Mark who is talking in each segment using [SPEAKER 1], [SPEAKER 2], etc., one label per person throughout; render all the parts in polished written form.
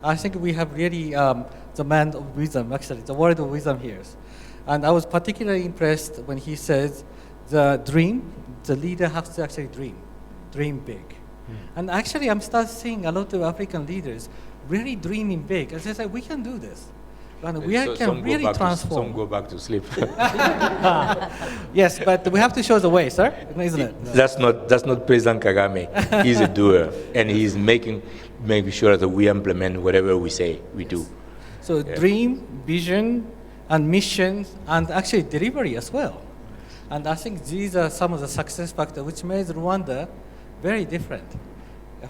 [SPEAKER 1] I think we have really the man of wisdom, actually, the word of wisdom here. And I was particularly impressed when he says the leader has to actually dream big. And actually, I'm starting seeing a lot of African leaders really dreaming big. As I said, we can do this. And we can really transform.
[SPEAKER 2] Some go back to sleep.
[SPEAKER 1] Yes, but we have to show the way, sir, isn't it?
[SPEAKER 2] That's not President Kagame. He's a doer, and he's making sure that we implement whatever we say we do.
[SPEAKER 1] So dream, vision, and mission, and actually delivery as well. And I think these are some of the success factors which made Rwanda very different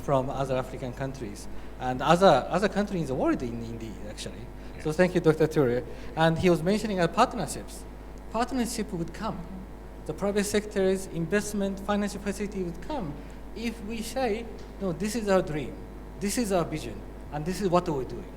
[SPEAKER 1] from other African countries and other countries in the world, indeed, actually. So thank you, Dr. Ture. And he was mentioning partnerships. Partnership would come. The private sector's investment, financial facility would come if we say, no, this is our dream, this is our vision, and this is what we're doing.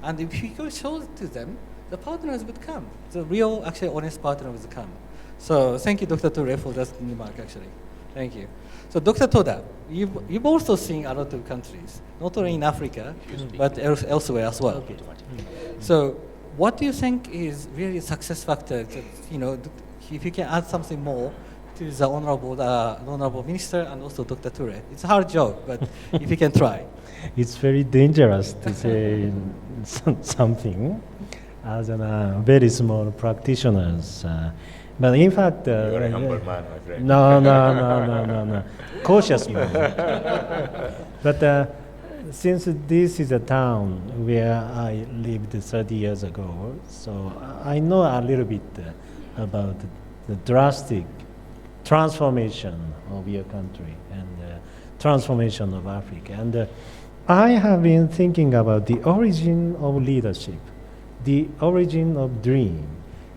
[SPEAKER 1] And if we could show it to them, the partners would come. The real, actually, honest partner would come. So thank you, Dr. Ture, for that remark, actually. Thank you. So Dr. Toda, you've also seen a lot of countries, not only in Africa, but elsewhere as well. Okay. So what do you think is really a success factor? If you can add something more to the honorable minister and also Dr. Ture. It's a hard job, but if you can try.
[SPEAKER 3] It's very dangerous to say something as a very small practitioners. But in fact,
[SPEAKER 2] you're a humble man, my friend.
[SPEAKER 3] No. Cautious man. But since this is a town where I lived 30 years ago, so I know a little bit about the drastic transformation of your country and transformation of Africa. And I have been thinking about the origin of leadership, the origin of dream,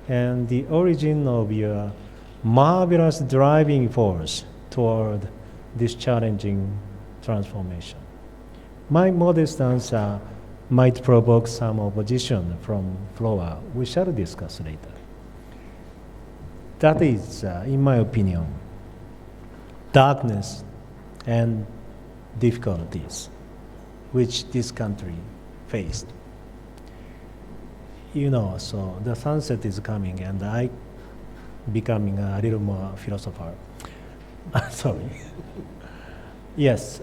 [SPEAKER 3] and the origin of your marvelous driving force toward this challenging transformation. My modest answer might provoke some opposition from floor. We shall discuss later. That is, in my opinion, darkness and difficulties which this country faced. So the sunset is coming and I becoming a little more philosopher. Sorry. Yes,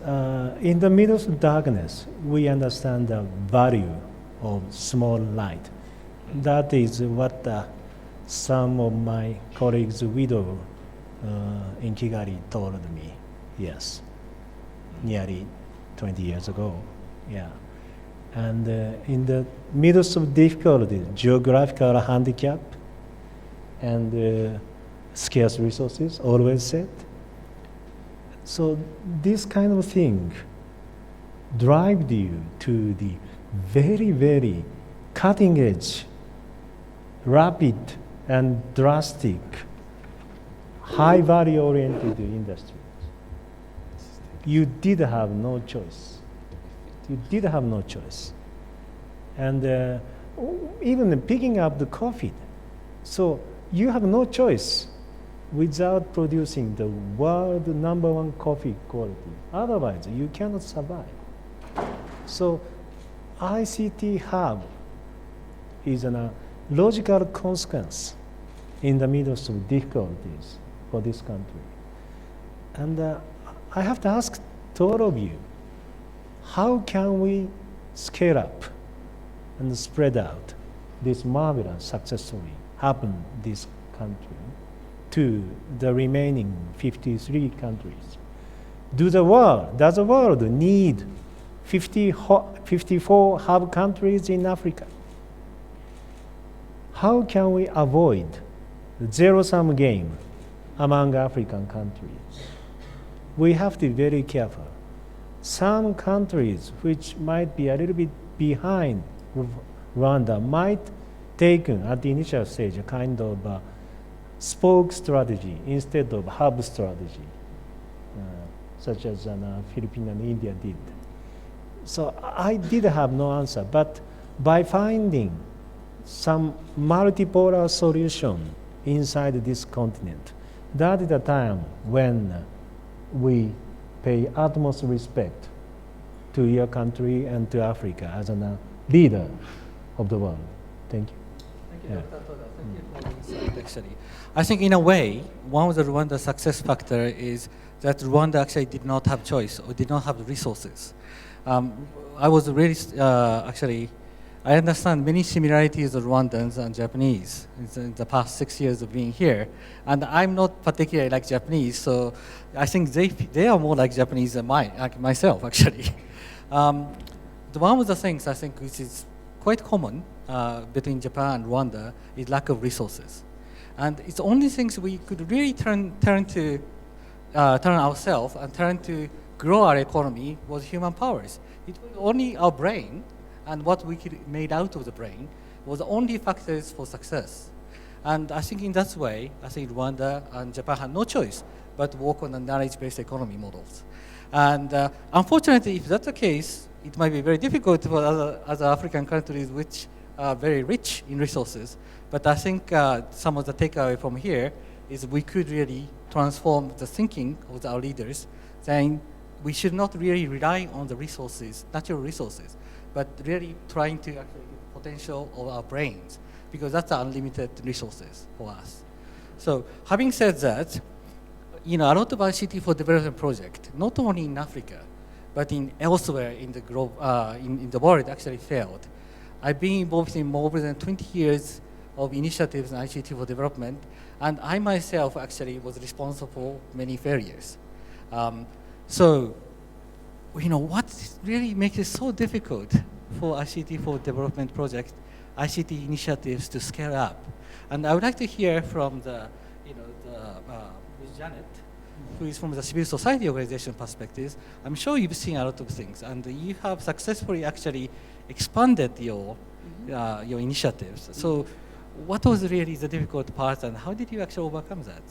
[SPEAKER 3] in the middle of darkness, we understand the value of small light. That is what some of my colleagues' widow in Kigali told me. Yes, nearly 20 years ago. Yeah. And in the middle of difficulty, geographical handicap and scarce resources, always said. So this kind of thing drives you to the very, very cutting edge, rapid and drastic, high value oriented industries. You did have no choice. And even picking up the coffee. So you have no choice without producing the world #1 coffee quality. Otherwise, you cannot survive. So ICT hub is a logical consequence in the middle of difficulties for this country. And I have to ask to all of you, how can we scale up and spread out this marvelous success story happen in this country to the remaining 53 countries? Does the world need 54 hub countries in Africa? How can we avoid the zero-sum game among African countries? We have to be very careful. Some countries which might be a little bit behind Rwanda might take at the initial stage a kind of spoke strategy instead of hub strategy, such as Philippines and India did. So I did have no answer, but by finding some multipolar solution inside this continent, that is the time when we pay utmost respect to your country and to Africa as a leader of the world. Thank you.
[SPEAKER 1] Thank you,
[SPEAKER 3] Yeah.
[SPEAKER 1] Dr. Toda. Thank you for the insight, actually. I think in a way, one of the Rwanda success factor is that Rwanda actually did not have choice or did not have the resources. I was really, actually, I understand many similarities of Rwandans and Japanese in the past 6 years of being here. And I'm not particularly like Japanese, so I think they are more like Japanese than like myself, actually. The one of the things I think which is quite common between Japan and Rwanda is lack of resources. And it's only things we could really turn ourselves and turn to grow our economy was human powers. It was only our brain and what we could made out of the brain was the only factors for success. And I think in that way, I think Rwanda and Japan had no choice but to work on the knowledge-based economy models. And unfortunately, if that's the case, it might be very difficult for other African countries which are very rich in resources. But I think some of the takeaway from here is we could really transform the thinking of our leaders, saying we should not really rely on the resources, natural resources, but really trying to actually get potential of our brains, because that's unlimited resources for us. So having said that, a lot of ICT for development project, not only in Africa, but in elsewhere in the globe, in the world actually failed. I've been involved in more than 20 years of initiatives in ICT for development, and I myself actually was responsible for many failures. So, what really makes it so difficult for ICT for development project, ICT initiatives to scale up? And I would like to hear from Ms. Janet, who is from the civil society organization perspective. I'm sure you've seen a lot of things, and you have successfully actually expanded your initiatives. So, what was really the difficult part, and how did you actually overcome that?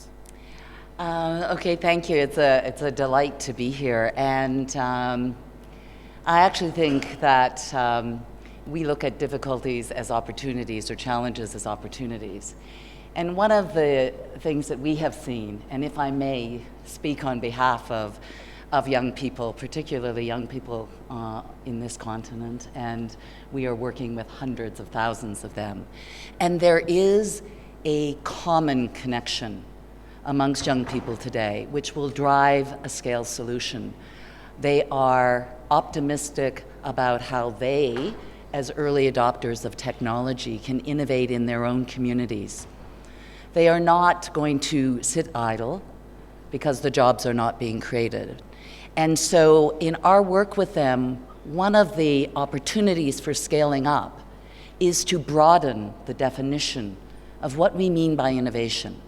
[SPEAKER 4] Okay, thank you. It's a delight to be here, and I actually think that we look at difficulties as opportunities or challenges as opportunities. And one of the things that we have seen, and if I may speak on behalf of young people, particularly young people in this continent, and we are working with hundreds of thousands of them, and there is a common connection amongst young people today, which will drive a scale solution. They are optimistic about how they, as early adopters of technology, can innovate in their own communities. They are not going to sit idle because the jobs are not being created. And so in our work with them, one of the opportunities for scaling up is to broaden the definition of what we mean by innovation.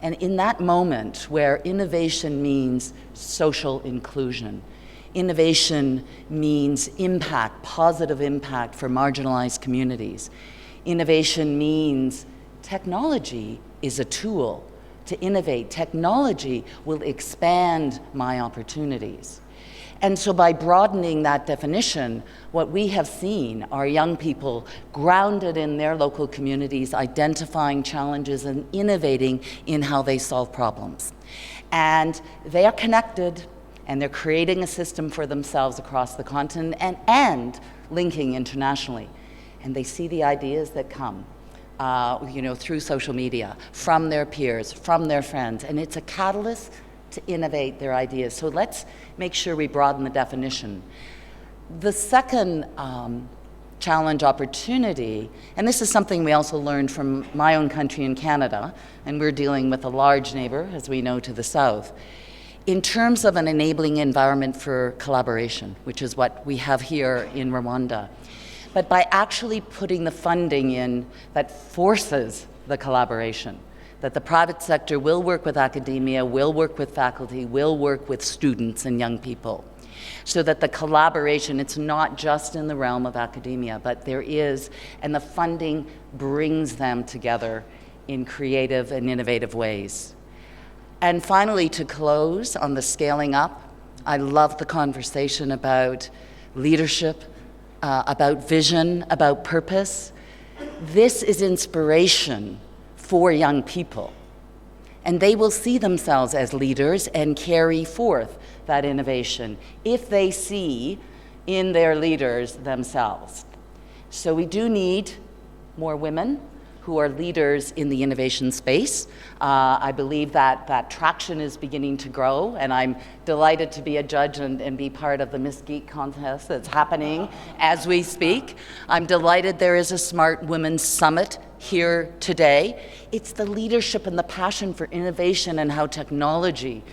[SPEAKER 4] And in that moment where innovation means social inclusion, innovation means impact, positive impact for marginalized communities, innovation means technology is a tool to innovate. Technology will expand my opportunities. And so by broadening that definition, what we have seen are young people grounded in their local communities, identifying challenges and innovating in how they solve problems. And they are connected, and they're creating a system for themselves across the continent and linking internationally. And they see the ideas that come through social media, from their peers, from their friends, and it's a catalyst to innovate their ideas. So let's make sure we broaden the definition. The second challenge opportunity, and this is something we also learned from my own country in Canada, and we're dealing with a large neighbor, as we know, to the south, in terms of an enabling environment for collaboration, which is what we have here in Rwanda. But by actually putting the funding in that forces the collaboration, that the private sector will work with academia, will work with faculty, will work with students and young people, so that the collaboration, it's not just in the realm of academia, but there is, and the funding brings them together in creative and innovative ways. And finally, to close on the scaling up, I love the conversation about leadership, about vision, about purpose. This is inspiration for young people. And they will see themselves as leaders and carry forth that innovation if they see in their leaders themselves. So we do need more women who are leaders in the innovation space. I believe that traction is beginning to grow, and I'm delighted to be a judge and be part of the Miss Geek contest that's happening as we speak. I'm delighted there is a Smart Women's Summit here today. It's the leadership and the passion for innovation and how technology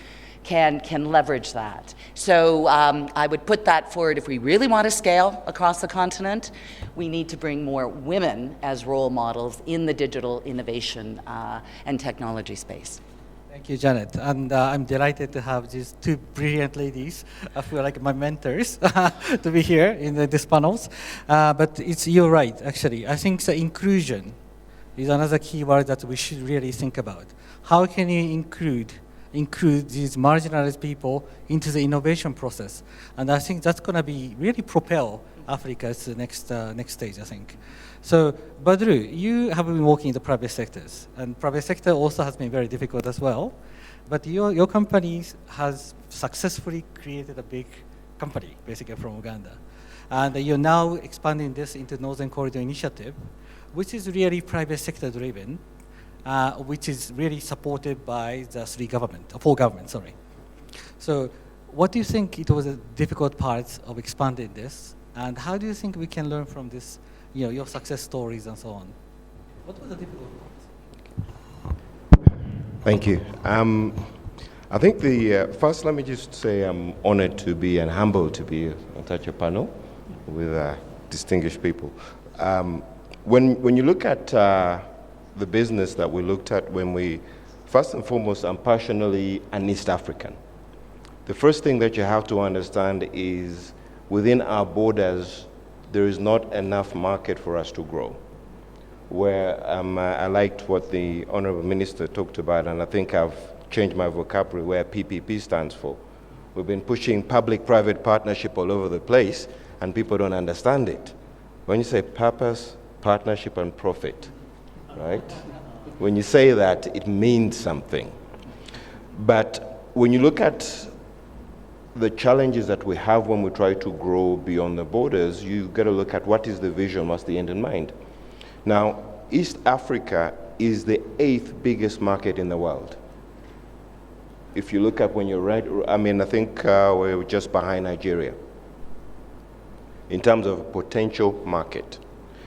[SPEAKER 4] can leverage that. So I would put that forward. If we really want to scale across the continent, we need to bring more women as role models in the digital innovation and technology space.
[SPEAKER 1] Thank you, Janet. And I'm delighted to have these two brilliant ladies. I feel like my mentors to be here in these panels. But you're right, actually. I think the inclusion is another key word that we should really think about. How can you include these marginalized people into the innovation process? And I think that's going to be really propel Africa to the next stage, I think. So, Badru, you have been working in the private sectors, and private sector also has been very difficult as well. But your company has successfully created a big company, basically from Uganda. And you're now expanding this into Northern Corridor Initiative, which is really private sector driven, which is really supported by the four governments, sorry. So what do you think it was the difficult parts of expanding this? And how do you think we can learn from this, your success stories and so on? What was the difficult parts?
[SPEAKER 5] Thank you. I think first let me just say I'm honored to be and humbled to be on such a panel with distinguished people. When you look at the business that we looked at first and foremost, I'm passionately an East African. The first thing that you have to understand is within our borders, there is not enough market for us to grow. Where I liked what the Honorable Minister talked about, and I think I've changed my vocabulary, where PPP stands for. We've been pushing public-private partnership all over the place, and people don't understand it. When you say purpose, partnership, and profit, right? When you say that, it means something. But when you look at the challenges that we have when we try to grow beyond the borders, you got to look at what is the vision, what's the end in mind. Now, East Africa is the 8th biggest market in the world. If you look at when you're right, I think we're just behind Nigeria in terms of potential market.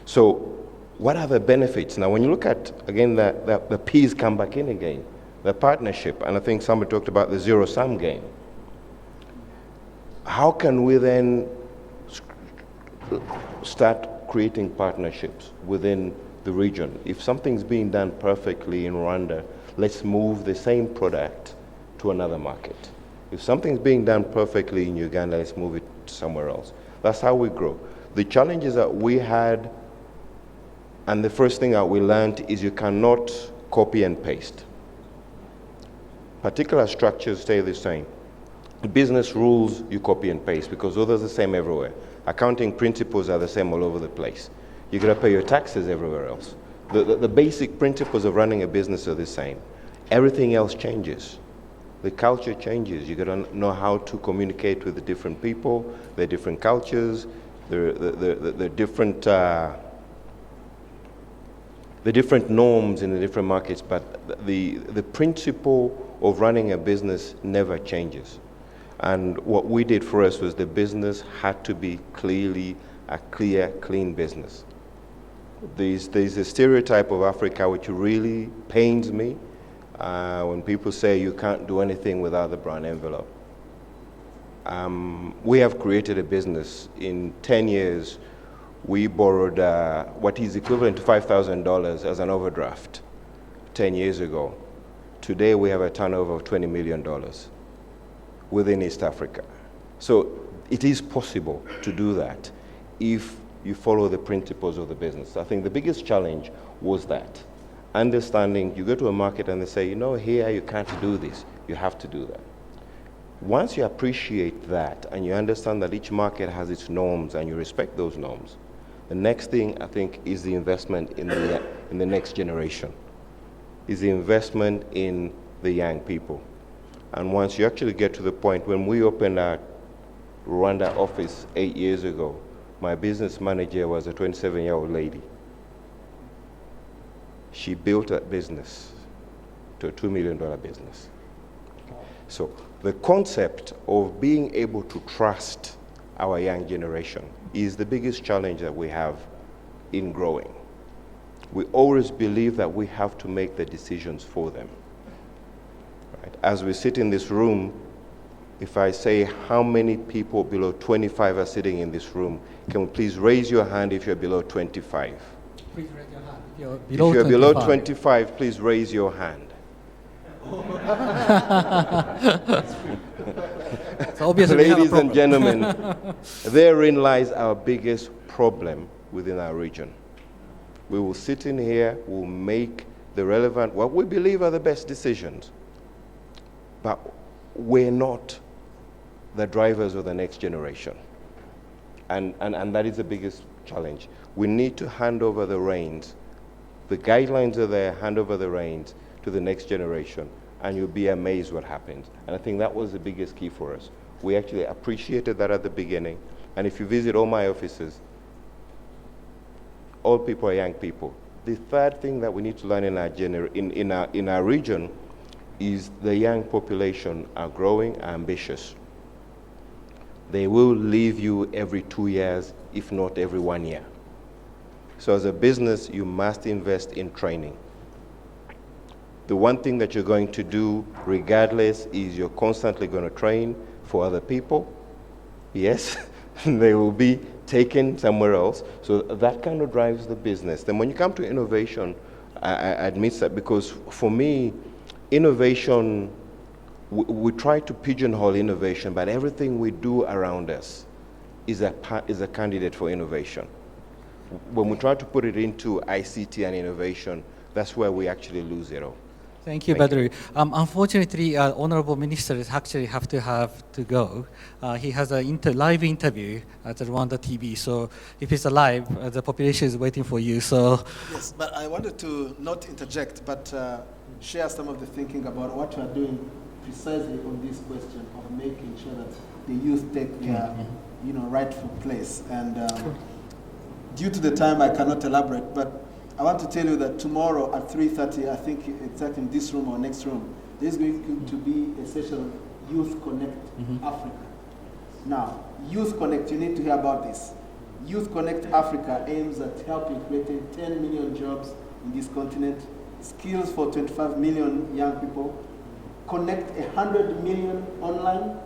[SPEAKER 5] So what are the benefits? Now, when you look at, again, the P's come back in again, the partnership, and I think somebody talked about the zero-sum game. How can we then start creating partnerships within the region? If something's being done perfectly in Rwanda, let's move the same product to another market. If something's being done perfectly in Uganda, let's move it somewhere else. That's how we grow. The challenges that we had, and the first thing that we learned, is you cannot copy and paste. Particular structures stay the same. Business rules, you copy and paste because those are the same everywhere. Accounting principles are the same all over the place. You gotta pay your taxes everywhere else. The basic principles of running a business are the same. Everything else changes. The culture changes. You gotta know how to communicate with the different people, their different cultures, the different norms in the different markets, but the principle of running a business never changes. And what we did for us was the business had to be clearly a clear, clean business. There's a stereotype of Africa which really pains me when people say you can't do anything without the brown envelope. We have created a business. In 10 years, we borrowed what is equivalent to $5,000 as an overdraft 10 years ago. Today, we have a turnover of $20 million within East Africa. So it is possible to do that if you follow the principles of the business. I think the biggest challenge was that. Understanding, you go to a market and they say, here you can't do this, you have to do that. Once you appreciate that and you understand that each market has its norms and you respect those norms, the next thing I think is the investment in the next generation, is the investment in the young people. And once you actually get to the point, when we opened our Rwanda office 8 years ago, my business manager was a 27-year-old lady. She built that business to a $2 million business. So the concept of being able to trust our young generation is the biggest challenge that we have in growing. We always believe that we have to make the decisions for them. Right? As we sit in this room, if I say how many people below 25 are sitting in this room, can we please raise your hand if you're below 25?
[SPEAKER 1] Please raise your hand. If you're
[SPEAKER 5] If you're below 25, please raise your hand.
[SPEAKER 1] So obviously we have a
[SPEAKER 5] Ladies and
[SPEAKER 1] problem.
[SPEAKER 5] gentlemen, therein lies our biggest problem within our region. We will sit in here, we'll make the relevant, what we believe are the best decisions, but we're not the drivers of the next generation. And that is the biggest challenge. We need to hand over the reins. The guidelines are there, hand over the reins to the next generation, and you'll be amazed what happens. And I think that was the biggest key for us. We actually appreciated that at the beginning, and if you visit all my offices, all people are young people. The third thing that we need to learn in our region is the young population are growing, are ambitious. They will leave you every 2 years, if not every 1 year. So as a business, you must invest in training. The one thing that you're going to do regardless is you're constantly going to train for other people. Yes, they will be taken somewhere else. So that kind of drives the business. Then when you come to innovation, I admit that, because for me, innovation, we try to pigeonhole innovation, but everything we do around us is a candidate for innovation. When we try to put it into ICT and innovation, that's where we actually lose it all.
[SPEAKER 1] Thank you,
[SPEAKER 5] Thank
[SPEAKER 1] Badru. Unfortunately, Honorable Minister actually have to go. He has a live interview at the Rwanda TV. So if it's alive, the population is waiting for you. So
[SPEAKER 6] Yes, but I wanted to not interject, but share some of the thinking about what you are doing precisely on this question of making sure that the youth take their, rightful place. And due to the time, I cannot elaborate, but I want to tell you that tomorrow at 3:30, I think exactly in this room or next room, there's going to be a session, Youth Connect Africa. Now, Youth Connect, you need to hear about this. Youth Connect Africa aims at helping creating 10 million jobs in this continent, skills for 25 million young people, connect 100 million online,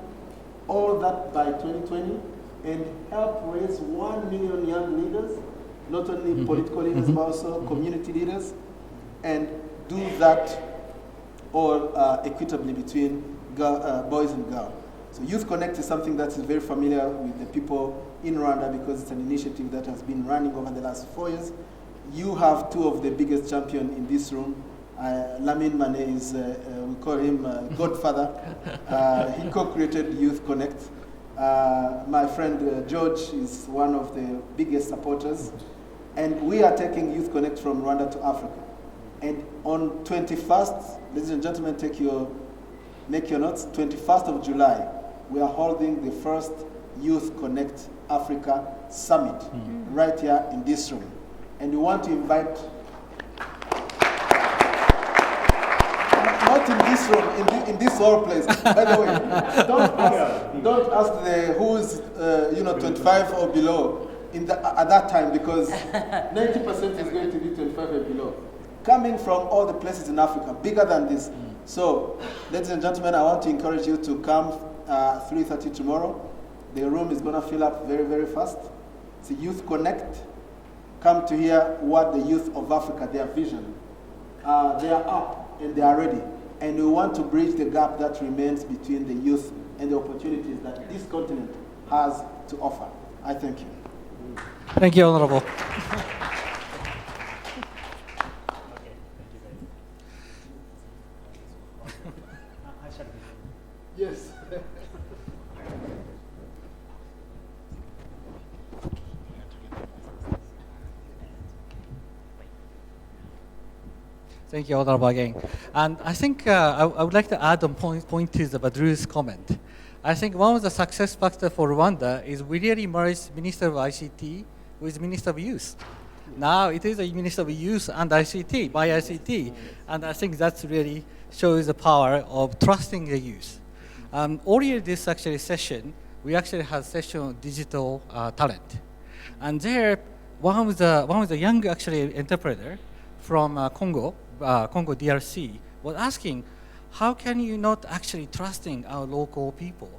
[SPEAKER 6] all that by 2020, and help raise 1 million young leaders, not only political leaders, but also community leaders, and do that all equitably between boys and girls. So Youth Connect is something that is very familiar with the people in Rwanda because it's an initiative that has been running over the last 4 years. You have two of the biggest champions in this room. Lamin Mane is, we call him Godfather. He co-created Youth Connect. My friend George is one of the biggest supporters. And we are taking Youth Connect from Rwanda to Africa. And on 21st, ladies and gentlemen, make your notes, 21st of July, we are holding the first Youth Connect Africa Summit right here in this room. And we want to invite, not in this room, in this whole place. By the way, don't ask who's 25 or below at that time, because 90% is going to be 25 or below. Coming from all the places in Africa, bigger than this. So, ladies and gentlemen, I want to encourage you to come 3:30 tomorrow. The room is going to fill up very, very fast. It's a Youth Connect. Come to hear what the youth of Africa, their vision. They are up and they are ready. And we want to bridge the gap that remains between the youth and the opportunities that this continent has to offer. I thank you.
[SPEAKER 1] thank you, Honorable.
[SPEAKER 6] Yes.
[SPEAKER 1] Thank you, Honorable again. And I think I would like to add a point to the Badru's comment. I think one of the success factors for Rwanda is we really merged Minister of ICT with Minister of Youth. Now it is a Minister of Youth and ICT, by ICT. And I think that really shows the power of trusting the youth. Earlier this actually session, we actually had a session on digital talent. And there, one of the young actually entrepreneur from Congo DRC was asking, how can you not actually trusting our local people,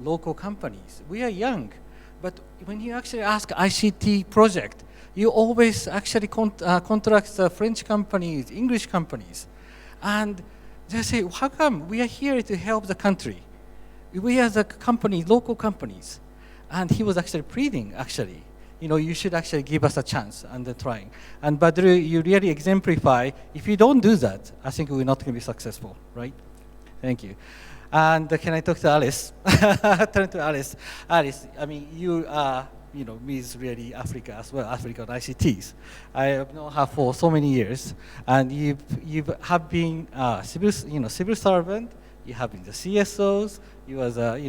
[SPEAKER 1] local companies? We are young, but when you actually ask ICT project, you always actually contract French companies, English companies. And they say, how come? We are here to help the country. We are the company, local companies. And he was actually pleading, actually. You should actually give us a chance and trying. And Badru, you really exemplify, if you don't do that, I think we're not going to be successful, right? Thank you. And can I talk to Alice? Turn to Alice. Alice, I mean, you are, Miss really Africa as well, African ICTs. I have known her for so many years, and you have been civil servant. You have been the CSOs. You was the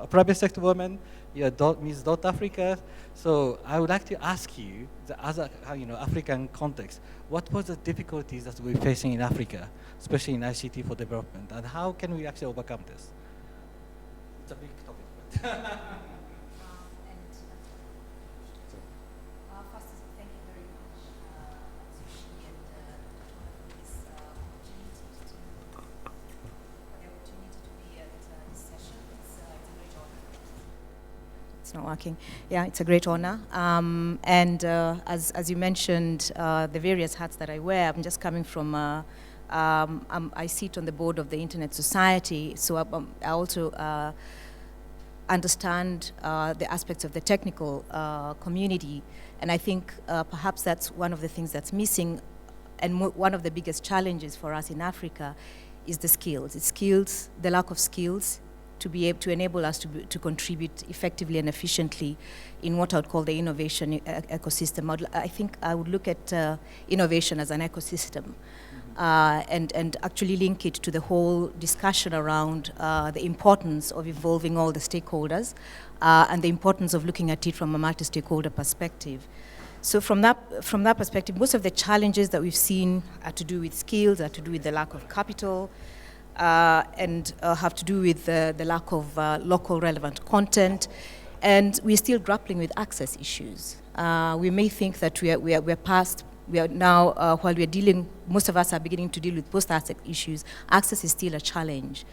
[SPEAKER 1] private sector woman. You are Miss Dot Africa. So I would like to ask you the other African context. What was the difficulties that we're facing in Africa, especially in ICT for development, and how can we actually overcome this? It's a big topic.
[SPEAKER 7] First, thank you very much, Atsushi and for this opportunity to be at this session. It's a great honor. It's not working. Yeah, it's a great honor. And as you mentioned, the various hats that I wear, I'm just coming from. I sit on the board of the Internet Society, so I also understand the aspects of the technical community, and I think perhaps that's one of the things that's missing, and one of the biggest challenges for us in Africa is the skills. It's skills, the lack of skills to be able to enable us to contribute effectively and efficiently in what I would call the innovation ecosystem. I think I would look at innovation as an ecosystem. And actually link it to the whole discussion around the importance of involving all the stakeholders and the importance of looking at it from a multi-stakeholder perspective. So from that perspective, most of the challenges that we've seen are to do with skills, are to do with the lack of capital, and have to do with the lack of local relevant content. And we're still grappling with access issues. We may think that we're past. We are now, while we are dealing, most of us are beginning to deal with post-access issues. Access is still a challenge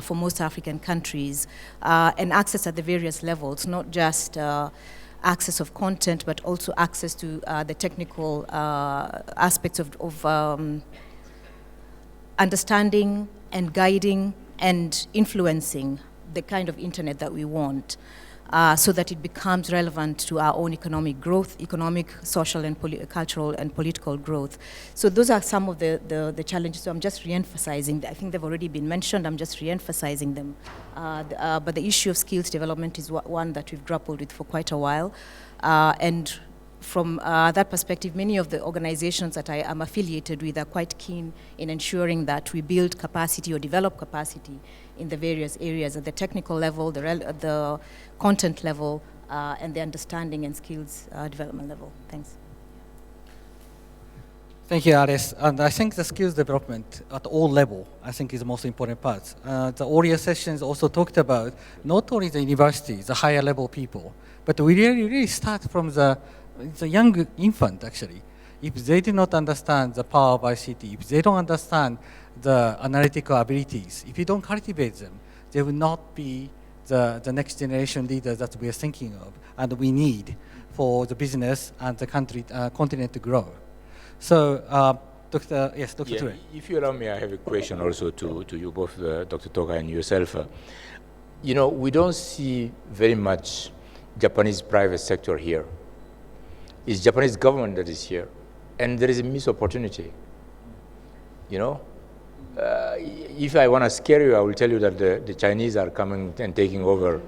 [SPEAKER 7] for most African countries, and access at the various levels, not just access of content, but also access to the technical aspects of understanding and guiding and influencing the kind of internet that we want. So that it becomes relevant to our own economic growth, economic, social, and cultural and political growth. So those are some of the challenges. So I'm just re-emphasizing. I think they've already been mentioned. I'm just re-emphasizing them. But the issue of skills development is one that we've grappled with for quite a while. And from that perspective, many of the organizations that I am affiliated with are quite keen in ensuring that we build capacity or develop capacity in the various areas at the technical level, the content level, and the understanding and skills development level. Thanks.
[SPEAKER 1] Thank you, Alice. And I think the skills development at all level, I think, is the most important part. The earlier sessions also talked about not only the universities, the higher level people, but we really start from the young infant, actually. If they do not understand the power of ICT, if they don't understand the analytical abilities, if you don't cultivate them, they will not be the next generation leaders that we are thinking of and we need for the business and the country, continent to grow. So, Dr. Ture.
[SPEAKER 2] If you allow me, I have a question also to you both, Dr. Toka and yourself. We don't see very much Japanese private sector here. It's Japanese government that is here. And there is a missed opportunity. If I want to scare you, I will tell you that the Chinese are coming and taking over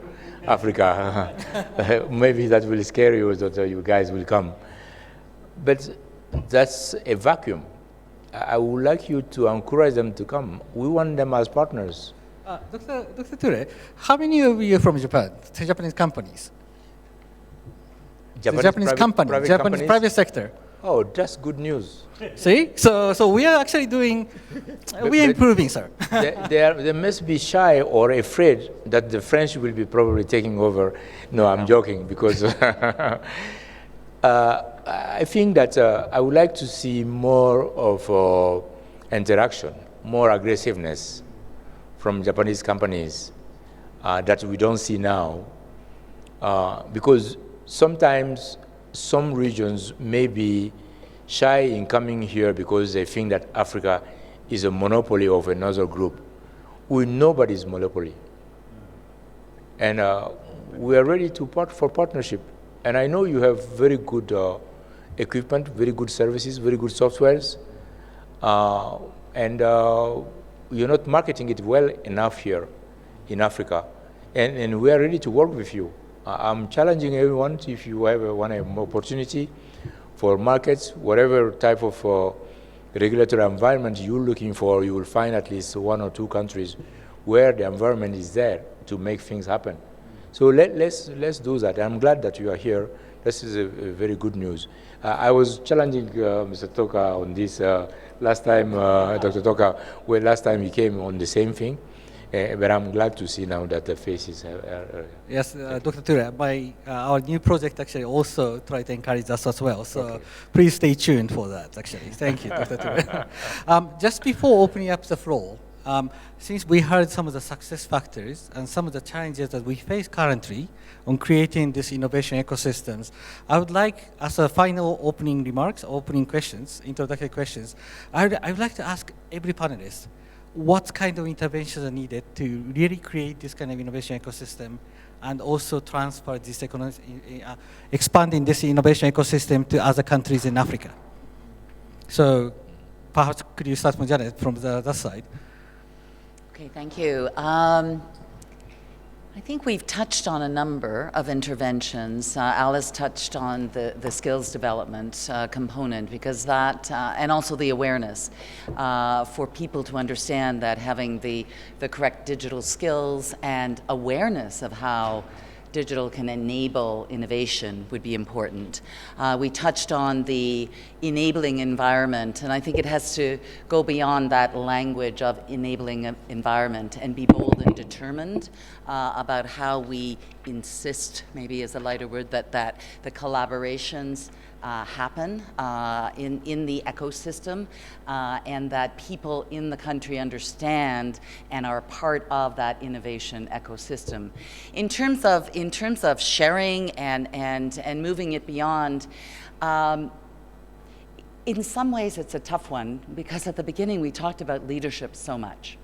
[SPEAKER 2] Africa. Maybe that will scare you, that you guys will come. But that's a vacuum I would like you to encourage them to come. We want them as partners.
[SPEAKER 1] Dr. Ture, how many of you are from Japan? The Japanese companies? The Japanese company, Japanese
[SPEAKER 2] companies?
[SPEAKER 1] private sector.
[SPEAKER 2] Oh, that's good news.
[SPEAKER 1] See? So we are actually doing, we are improving, sir.
[SPEAKER 2] They must be shy or afraid that the French will be probably taking over. No, I'm joking, because I think that I would like to see more of interaction, more aggressiveness from Japanese companies that we don't see now, because sometimes some regions may be shy in coming here because they think that Africa is a monopoly of another group. We're nobody's monopoly. And we are ready to for partnership. And I know you have very good equipment, very good services, very good softwares, and you're not marketing it well enough here in Africa. And we are ready to work with you. I'm challenging everyone, if you ever want an opportunity for markets, whatever type of regulatory environment you're looking for, you will find at least 1 or 2 countries where the environment is there to make things happen. So let's do that. I'm glad that you are here. This is a very good news. I was challenging Mr. Toka on this last time, Dr. Toka, well, last time he came on the same thing. But I'm glad to see now that the faces are
[SPEAKER 1] Yes, Dr. Ture, our new project actually also try to encourage us as well. So please stay tuned for that, actually. Thank you, Dr. Ture. Just before opening up the floor, since we heard some of the success factors and some of the challenges that we face currently on creating this innovation ecosystems, I would like, as a final opening remarks, opening questions, introductory questions, I would like to ask every panelist, what kind of interventions are needed to really create this kind of innovation ecosystem and also transfer this expanding this innovation ecosystem to other countries in Africa? So perhaps could you start, Janet, from the other side?
[SPEAKER 4] Okay, thank you. I think we've touched on a number of interventions. Alice touched on the skills development component, because that, and also the awareness for people to understand that having the correct digital skills and awareness of how digital can enable innovation would be important. We touched on the enabling environment, and I think it has to go beyond that language of enabling environment and be bold and determined about how we insist, maybe is a lighter word, that the collaborations happen in the ecosystem, and that people in the country understand and are part of that innovation ecosystem. In terms of sharing and moving it beyond, in some ways it's a tough one, because at the beginning we talked about leadership so much.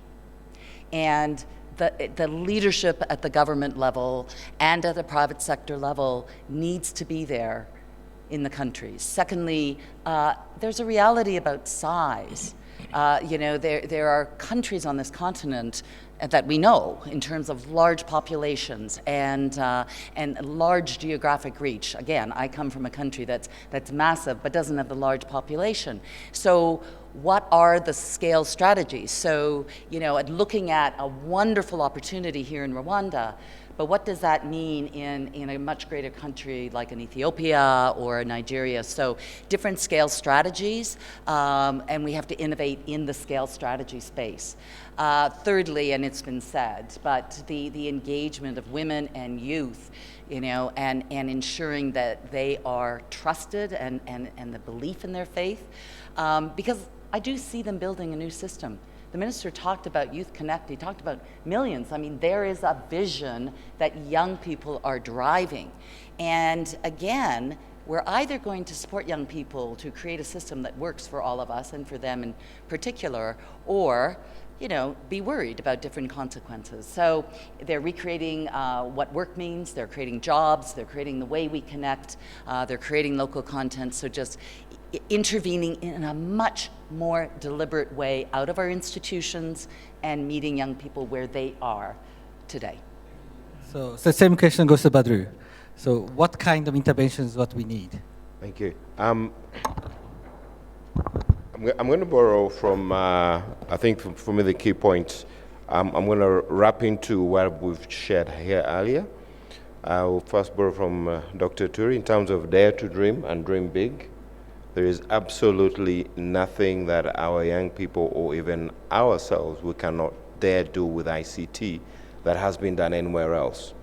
[SPEAKER 4] And the leadership at the government level and at the private sector level needs to be there in the countries. Secondly, there's a reality about size. There are countries on this continent that we know in terms of large populations and large geographic reach. Again, I come from a country that's massive but doesn't have the large population. So what are the scale strategies? So, looking at a wonderful opportunity here in Rwanda, but what does that mean in a much greater country like an Ethiopia or Nigeria? So different scale strategies, and we have to innovate in the scale strategy space. Thirdly, and it's been said, but the engagement of women and youth, and ensuring that they are trusted and the belief in their faith, because I do see them building a new system. The minister talked about Youth Connect. He talked about millions. I mean, there is a vision that young people are driving. And again, we're either going to support young people to create a system that works for all of us and for them in particular, or be worried about different consequences. So they're recreating what work means, they're creating jobs, they're creating the way we connect, they're creating local content. So just intervening in a much more deliberate way out of our institutions and meeting young people where they are today.
[SPEAKER 1] So the same question goes to Badru. So what kind of interventions what we need?
[SPEAKER 5] Thank you. I'm going to borrow from, I think for me the key points. I'm going to wrap into what we've shared here earlier. I will first borrow from Dr. Turi in terms of dare to dream and dream big. There is absolutely nothing that our young people or even ourselves we cannot dare do with ICT that has been done anywhere else.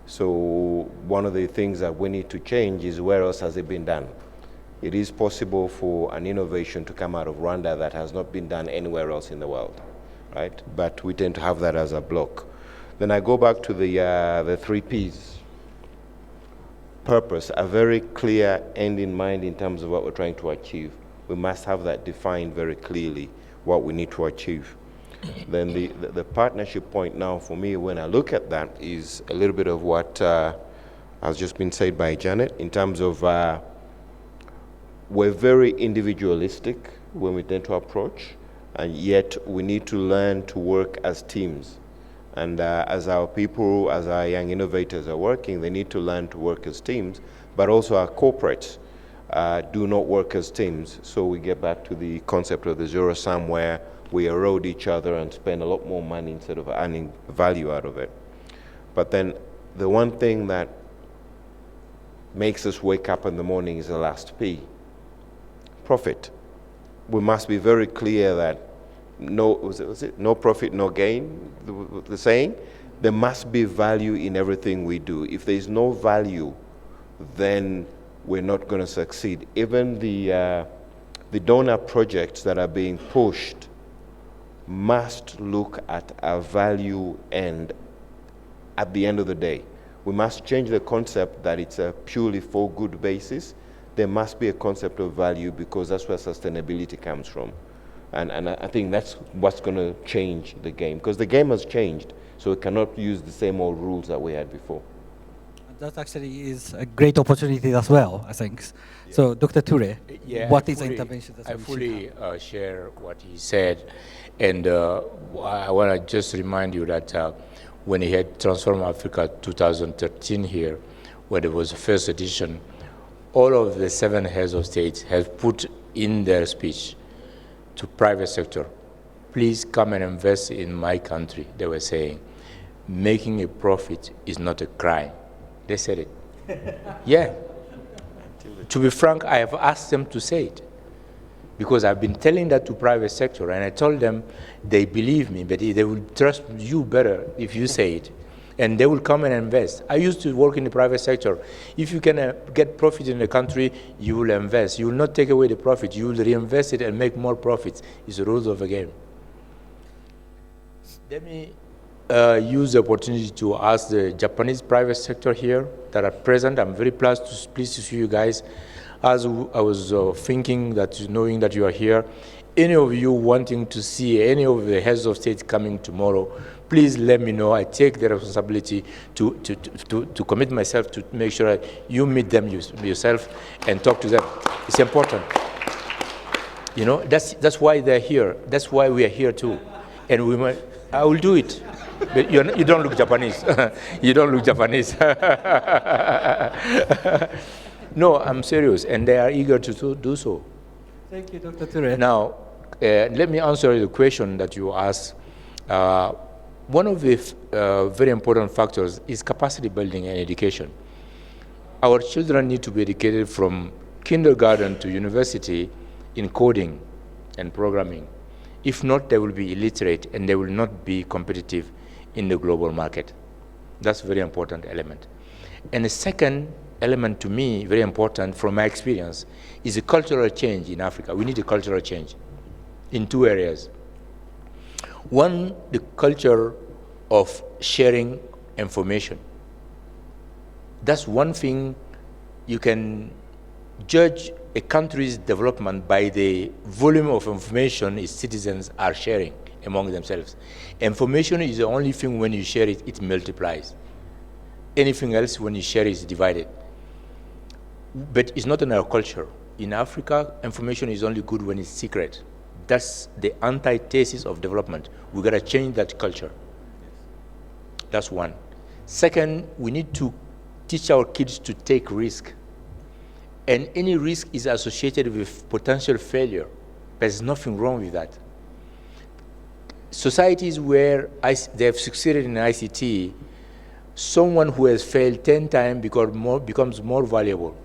[SPEAKER 5] So one of the things that we need to change is where else has it been done? It is possible for an innovation to come out of Rwanda that has not been done anywhere else in the world, right? But we tend to have that as a block. Then I go back to the 3 Ps. Purpose, a very clear end in mind in terms of what we're trying to achieve. We must have that defined very clearly, what we need to achieve. Then the partnership point now for me when I look at that is a little bit of what has just been said by Janet in terms of we're very individualistic when we tend to approach, and yet we need to learn to work as teams. And as our people, as our young innovators are working, they need to learn to work as teams, but also our corporates do not work as teams. So we get back to the concept of the zero sum where we erode each other and spend a lot more money instead of earning value out of it. But then the one thing that makes us wake up in the morning is the last P, profit. We must be very clear that no profit, no gain, the saying? There must be value in everything we do. If there is no value, then we're not going to succeed. Even the donor projects that are being pushed must look at a value end at the end of the day. We must change the concept that it's a purely for good basis. There must be a concept of value because that's where sustainability comes from. And I think that's what's going to change the game, because the game has changed, so we cannot use the same old rules that we had before.
[SPEAKER 1] That actually is a great opportunity as well, I think. Yeah. So, Dr. Ture, what is the intervention that
[SPEAKER 2] I fully share what he said, and I want to just remind you that when he had Transform Africa 2013 here, when it was the first edition, all of the 7 heads of state have put in their speech to private sector, please come and invest in my country. They were saying, making a profit is not a crime. They said it. Yeah. To be frank, I have asked them to say it because I've been telling that to private sector, and I told them they believe me, but they will trust you better if you say it, and they will come and invest. I used to work in the private sector. If you can get profit in the country, you will invest. You will not take away the profit. You will reinvest it and make more profits. It's the rules of the game. Let me use the opportunity to ask the Japanese private sector here that are present. I'm very pleased to see you guys. As I was thinking that, knowing that you are here, any of you wanting to see any of the heads of state coming tomorrow, please let me know. I take the responsibility to commit myself to make sure that you meet them yourself and talk to them. It's important. You know, that's why they're here. That's why we are here too. And I will do it. But you don't look Japanese. You don't look Japanese. No, I'm serious, and they are eager to do so.
[SPEAKER 1] Thank you, Dr. Ture.
[SPEAKER 2] Now, let me answer the question that you asked. One of the very important factors is capacity building and education. Our children need to be educated from kindergarten to university in coding and programming. If not, they will be illiterate and they will not be competitive in the global market. That's a very important element. And the second element to me, very important from my experience, is a cultural change in Africa. We need a cultural change in 2 areas. One, the culture of sharing information. That's one thing. You can judge a country's development by the volume of information its citizens are sharing among themselves. Information is the only thing when you share it, it multiplies. Anything else, when you share it, is divided. But it's not in our culture. In Africa, information is only good when it's secret. That's the antithesis of development. We got to change that culture. That's one. Second, we need to teach our kids to take risk. And any risk is associated with potential failure. There's nothing wrong with that. Societies where they have succeeded in ICT, someone who has failed 10 times becomes more valuable.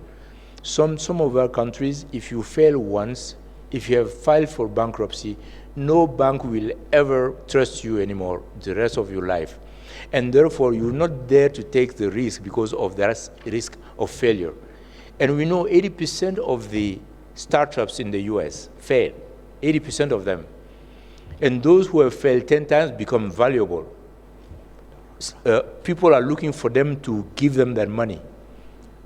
[SPEAKER 2] Some of our countries, if you fail once, if you have filed for bankruptcy, no bank will ever trust you anymore the rest of your life. And therefore, you're not there to take the risk because of the risk of failure. And we know 80% of the startups in the US fail, 80% of them. And those who have failed 10 times become valuable. People are looking for them to give them that money.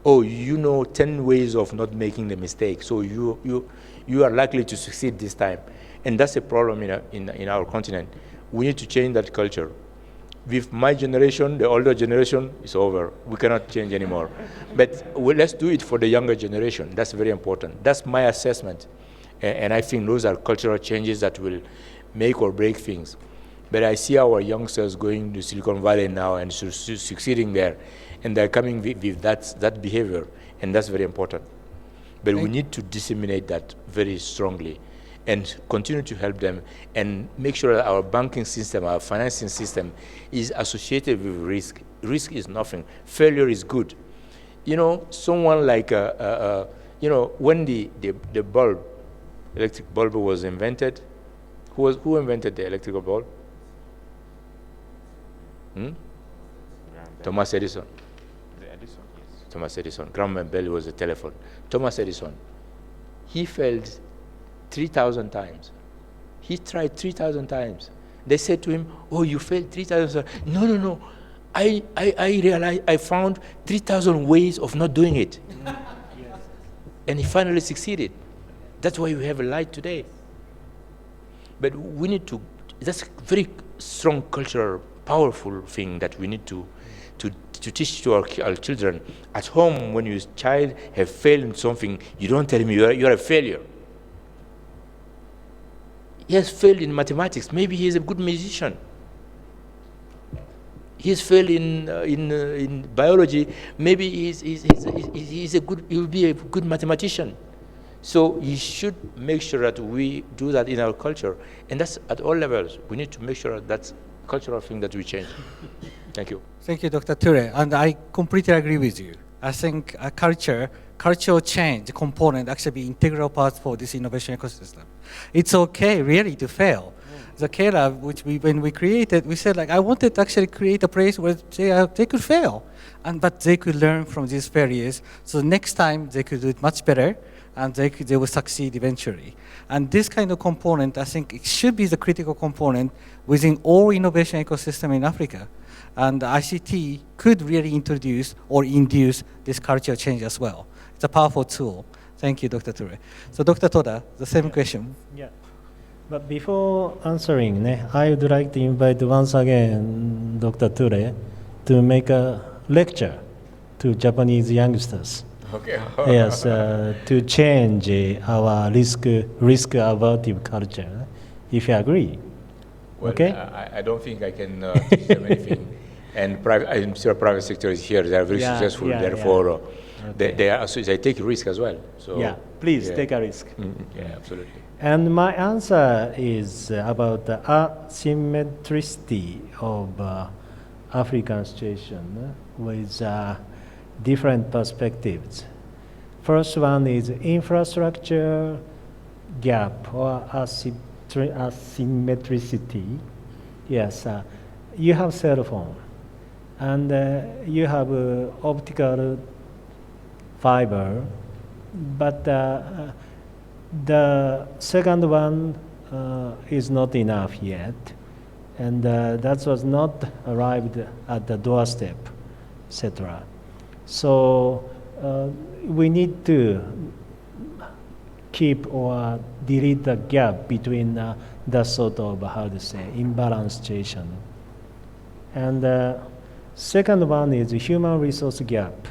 [SPEAKER 2] Oh, you know 10 ways of not making the mistake, so you are likely to succeed this time. And that's a problem in our continent. We need to change that culture. With my generation, the older generation, is over. We cannot change anymore. But let's do it for the younger generation. That's very important. That's my assessment. And I think those are cultural changes that will make or break things. But I see our youngsters going to Silicon Valley now and succeeding there. And they're coming with that behavior. And that's very important. But we need to disseminate that very strongly and continue to help them and make sure that our banking system, our financing system is associated with risk. Risk is nothing. Failure is good. You know, someone like, when the bulb, electric bulb was invented, who invented the electrical bulb? Thomas Edison.
[SPEAKER 8] Edison, yes.
[SPEAKER 2] Thomas Edison. Graham Bell was the telephone. Thomas Edison, he failed 3,000 times. He tried 3,000 times. They said to him, oh, you failed 3,000 times. No. I realized I found 3,000 ways of not doing it. Yes. And he finally succeeded. That's why we have a light today. But we need to, that's a very strong cultural, powerful thing that we need to teach to our children. At home, when your child has failed in something, you don't tell him you're a failure. He has failed in mathematics. Maybe he is a good musician. He has failed in biology. Maybe he will be a good mathematician. So you should make sure that we do that in our culture. And that's at all levels. We need to make sure that that's a cultural thing that we change. Thank you.
[SPEAKER 1] Thank you, Dr. Ture. And I completely agree with you. I think a cultural change component actually be integral part for this innovation ecosystem. It's okay, really, to fail. The K-Lab, when we created, we said, I wanted to actually create a place where they could fail, but they could learn from these failures. So next time, they could do it much better, and they will succeed eventually. And this kind of component, I think, it should be the critical component within all innovation ecosystem in Africa. And ICT could really introduce or induce this cultural change as well. It's a powerful tool. Thank you, Dr. Ture. So Dr. Toda, the same question.
[SPEAKER 3] Yeah. But before answering, I would like to invite once again Dr. Ture to make a lecture to Japanese youngsters.
[SPEAKER 2] Okay.
[SPEAKER 3] Yes, to change our risk avertive culture, if you agree.
[SPEAKER 2] Well,
[SPEAKER 3] okay?
[SPEAKER 2] I don't think I can teach them anything. And I'm sure private sector is here. They are very successful. Therefore, they take risk as well. So
[SPEAKER 3] yeah, please take a risk.
[SPEAKER 2] Yeah, absolutely.
[SPEAKER 3] And my answer is about the asymmetricity of African situation with different perspectives. First one is infrastructure gap or asymmetricity. Yes, you have cell phone, and you have optical fiber, but the second one is not enough yet, and that was not arrived at the doorstep, etc. So we need to keep or delete the gap between the sort of, imbalance situation. And second one is human resource gap.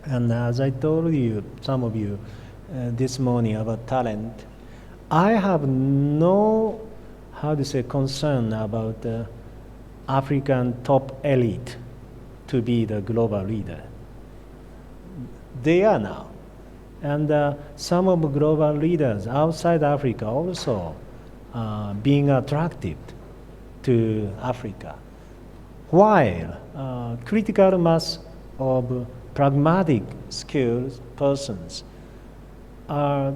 [SPEAKER 3] And as I told you, some of you, this morning about talent, I have no, concern about the African top elite to be the global leader. They are now. And some of the global leaders outside Africa also being attracted to Africa. While critical mass of pragmatic skilled persons are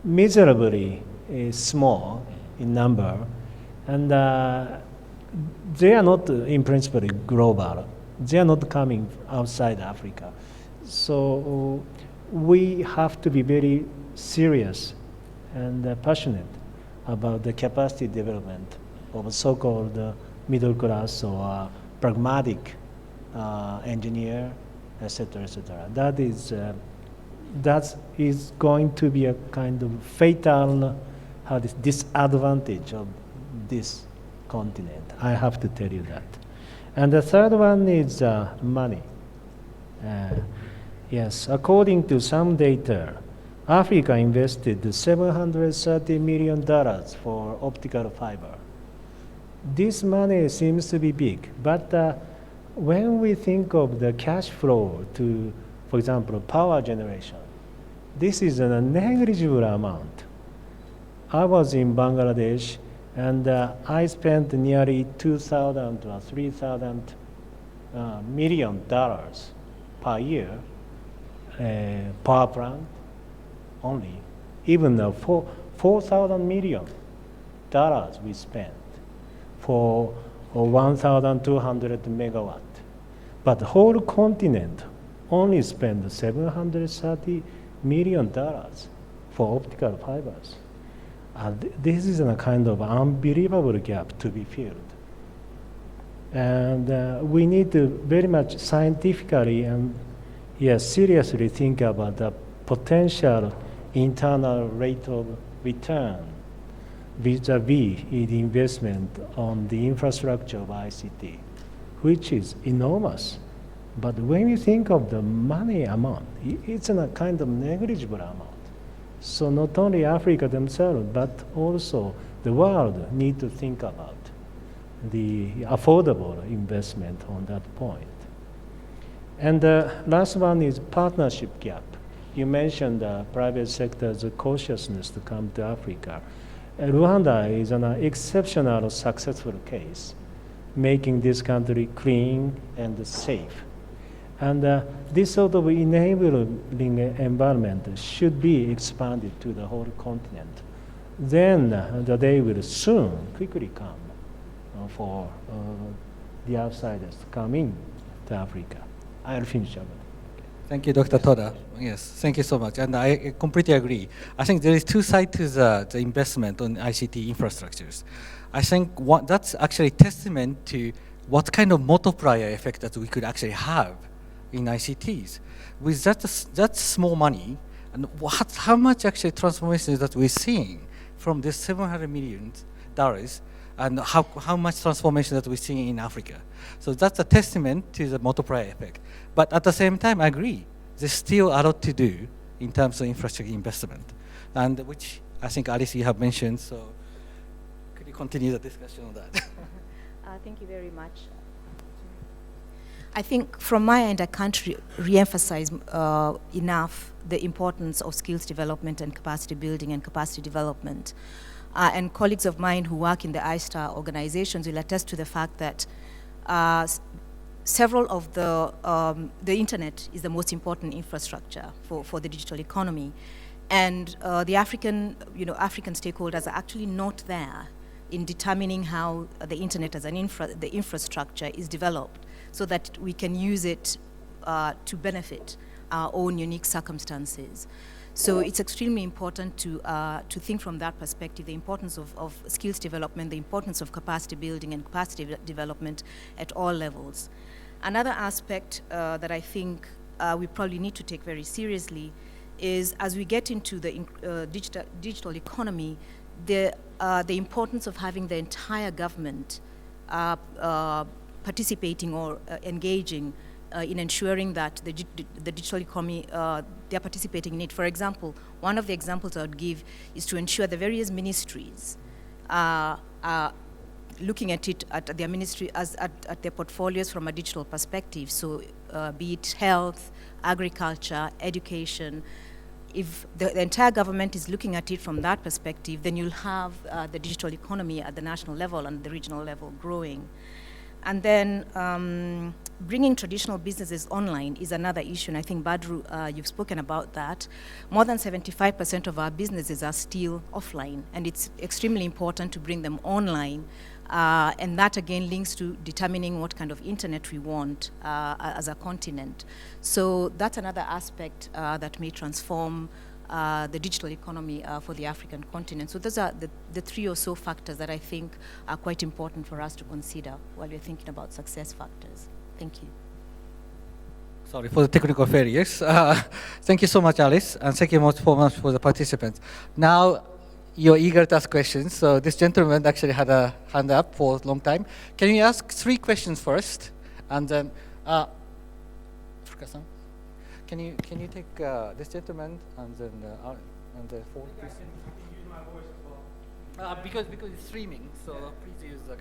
[SPEAKER 3] miserably small in number, and they are not in principle global. They are not coming outside Africa. So we have to be very serious and passionate about the capacity development of so-called middle class or pragmatic engineer, etc., etc. That is going to be a kind of fatal disadvantage of this continent. I have to tell you that. And the third one is money. Yes, according to some data, Africa invested $730 million for optical fiber. This money seems to be big, but when we think of the cash flow to, for example, power generation, this is a negligible amount. I was in Bangladesh, and I spent nearly $2,000 or $3,000 million per year power plant only. Even $4,000 million we spent for 1,200 megawatt. But the whole continent only spent $730 million for optical fibers. This is a kind of unbelievable gap to be filled. And we need to very much scientifically and seriously think about the potential internal rate of return vis-a-vis the investment on the infrastructure of ICT, which is enormous. But when you think of the money amount, it's a kind of negligible amount. So not only Africa themselves, but also the world need to think about the affordable investment on that point. And the last one is partnership gap. You mentioned the private sector's cautiousness to come to Africa. Rwanda is an exceptional successful case, making this country clean and safe. And this sort of enabling environment should be expanded to the whole continent. Then the day will soon quickly come for the outsiders to come in to Africa. I'll finish up.
[SPEAKER 1] Thank you, Dr. Toda. Yes, thank you so much. And I completely agree. I think there is two sides to the investment on ICT infrastructures. I think that's actually testament to what kind of multiplier effect that we could actually have in ICTs. With that small money, and how much actually transformation that we're seeing from this $700 million, and how much transformation that we're seeing in Africa. So that's a testament to the multiplier effect. But at the same time, I agree, there's still a lot to do in terms of infrastructure investment, and which I think, Alice, you have mentioned, so could you continue the discussion on that?
[SPEAKER 7] Thank you very much. I think from my end, I can't re-emphasize enough the importance of skills development and capacity building and capacity development. And colleagues of mine who work in the ISTAR organizations will attest to the fact that several of the internet is the most important infrastructure for the digital economy. And the African stakeholders are actually not there in determining how the internet as the infrastructure is developed so that we can use it to benefit our own unique circumstances. So it's extremely important to think from that perspective, the importance of skills development, the importance of capacity building and capacity development at all levels. Another aspect that I think we probably need to take very seriously is as we get into the digital economy, the importance of having the entire government participating or engaging in ensuring that the digital economy, they're participating in it. For example, one of the examples I would give is to ensure the various ministries are looking at it, at their ministry, at their portfolios from a digital perspective. So be it health, agriculture, education, if the entire government is looking at it from that perspective, then you'll have the digital economy at the national level and the regional level growing. And then bringing traditional businesses online is another issue, and I think, Badru, you've spoken about that. More than 75% of our businesses are still offline, and it's extremely important to bring them online. And that, again, links to determining what kind of internet we want as a continent. So that's another aspect that may transform the digital economy for the African continent. So those are the three or so factors that I think are quite important for us to consider while we're thinking about success factors. Thank you.
[SPEAKER 1] Sorry for the technical failures. Thank you so much, Alice, and thank you much for the participants. Now, you're eager to ask questions, so this gentleman actually had a hand up for a long time. Can you ask 3 questions first, and then, Furuka-san, can you take this gentleman and then the 4, please? Because it's streaming, so please use the.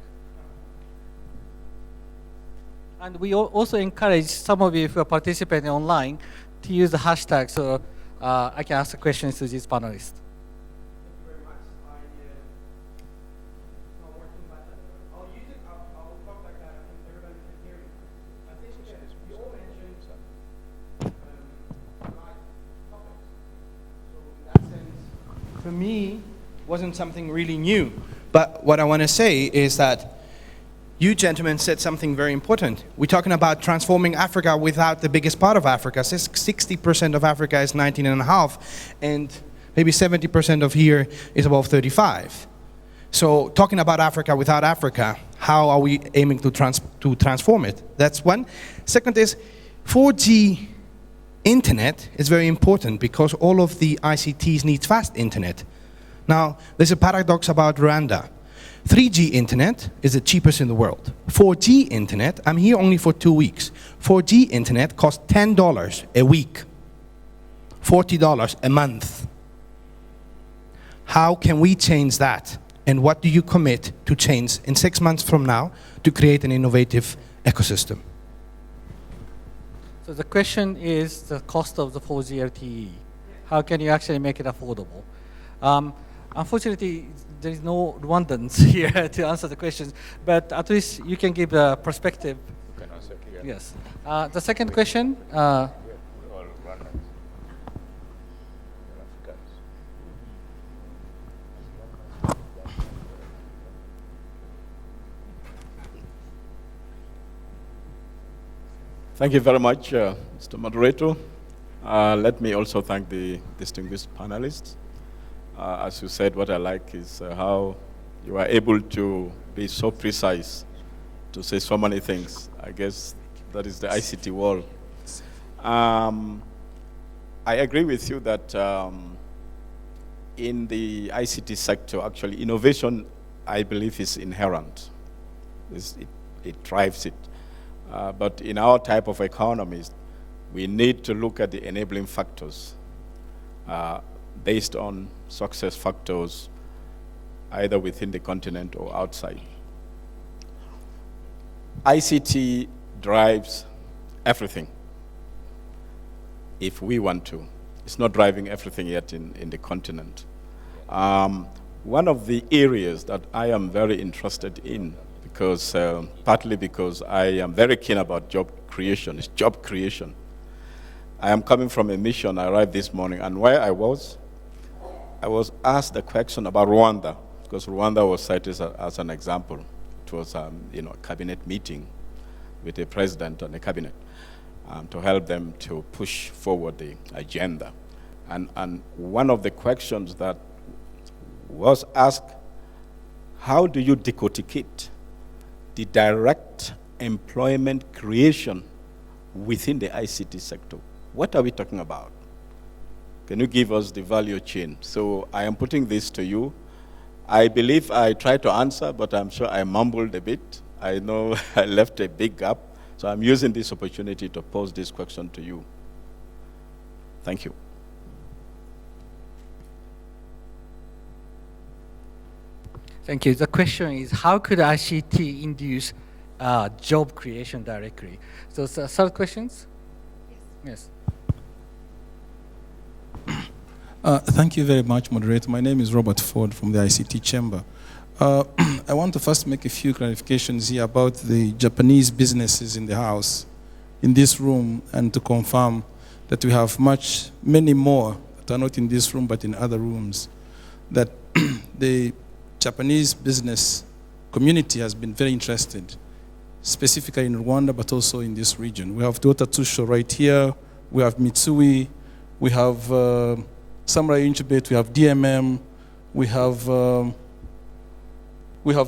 [SPEAKER 1] And we also encourage some of you who are participating online to use the hashtag, so I can ask the questions to these panelists.
[SPEAKER 9] For me, wasn't something really new. But what I want to say is that you gentlemen said something very important. We're talking about transforming Africa without the biggest part of Africa. 60% of Africa is 19 and a half, and maybe 70% of here is above 35. So talking about Africa without Africa, how are we aiming to transform it? That's one. Second is 4G internet is very important because all of the ICTs need fast internet. Now, there's a paradox about Rwanda. 3G internet is the cheapest in the world. 4G internet, I'm here only for 2 weeks. 4G internet costs $10 a week, $40 a month. How can we change that? And what do you commit to change in 6 months from now to create an innovative ecosystem?
[SPEAKER 1] So the question is the cost of the 4G LTE. How can you actually make it affordable? Unfortunately, there is no Rwandans here to answer the questions, but at least you can give a perspective.
[SPEAKER 2] You can answer here.
[SPEAKER 1] Yes. The second question.
[SPEAKER 2] We're all Rwandans. We're Africans.
[SPEAKER 8] Thank you very much, Mr. Moderator. Let me also thank the distinguished panelists. As you said, what I like is how you are able to be so precise to say so many things. I guess that is the ICT world. I agree with you that in the ICT sector, actually, innovation, I believe, is inherent. It drives it. But in our type of economies, we need to look at the enabling factors based on success factors, either within the continent or outside. ICT drives everything, if we want to. It's not driving everything yet in the continent. One of the areas that I am very interested in, because partly because I am very keen about job creation, is job creation. I am coming from a mission. I arrived this morning, and where I was asked a question about Rwanda, because Rwanda was cited as an example. It was a cabinet meeting with the president and the cabinet to help them to push forward the agenda. And one of the questions that was asked, how do you decorticate the direct employment creation within the ICT sector? What are we talking about? Can you give us the value chain? So I am putting this to you. I believe I tried to answer, but I'm sure I mumbled a bit. I know I left a big gap. So I'm using this opportunity to pose this question to you. Thank you.
[SPEAKER 1] Thank you. The question is, how could ICT induce job creation directly? So third questions? Yes.
[SPEAKER 10] Thank you very much, moderator. My name is Robert Ford from the ICT Chamber. I want to first make a few clarifications here about the Japanese businesses in the house, in this room, and to confirm that we have many more that are not in this room but in other rooms, that the Japanese business community has been very interested, specifically in Rwanda, but also in this region. We have Toyota Tsusho right here, we have Mitsui, we have Samurai Incubate, we have DMM, we have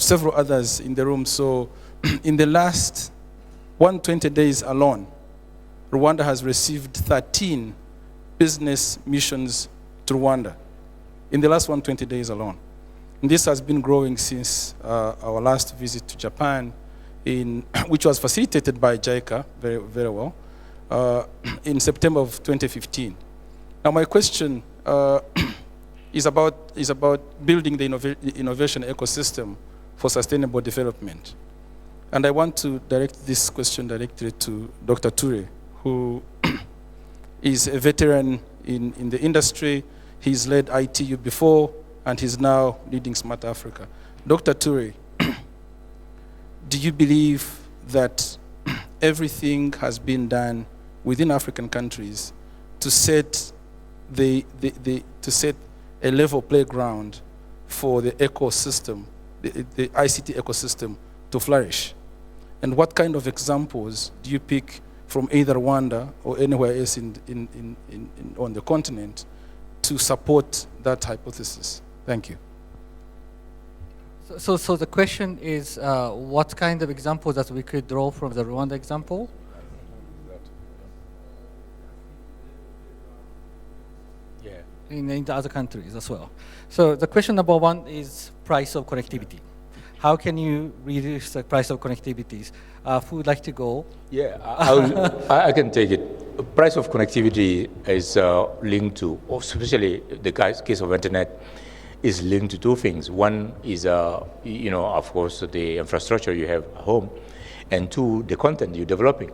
[SPEAKER 10] several others in the room. So in the last 120 days alone, Rwanda has received 13 business missions to Rwanda in the last 120 days alone. And this has been growing since our last visit to Japan, which was facilitated by JICA very, very well, in September of 2015. Now my question is about building the innovation ecosystem for sustainable development. And I want to direct this question directly to Dr. Ture, who is a veteran in the industry. He's led ITU before, and he's now leading Smart Africa. Dr. Ture, do you believe that everything has been done within African countries to set to set a level playground for the ecosystem, the ICT ecosystem to flourish? And what kind of examples do you pick from either Rwanda or anywhere else on the continent to support that hypothesis? Thank you.
[SPEAKER 1] So the question is, what kind of examples that we could draw from the Rwanda example?
[SPEAKER 2] Yeah.
[SPEAKER 1] In the other countries as well. So the question number one is price of connectivity. How can you reduce the price of connectivities? Who would like to go?
[SPEAKER 2] Yeah, I can take it. Price of connectivity is linked to, especially the case of internet, is linked to two things. One is, of course, the infrastructure you have at home, and two, the content you're developing.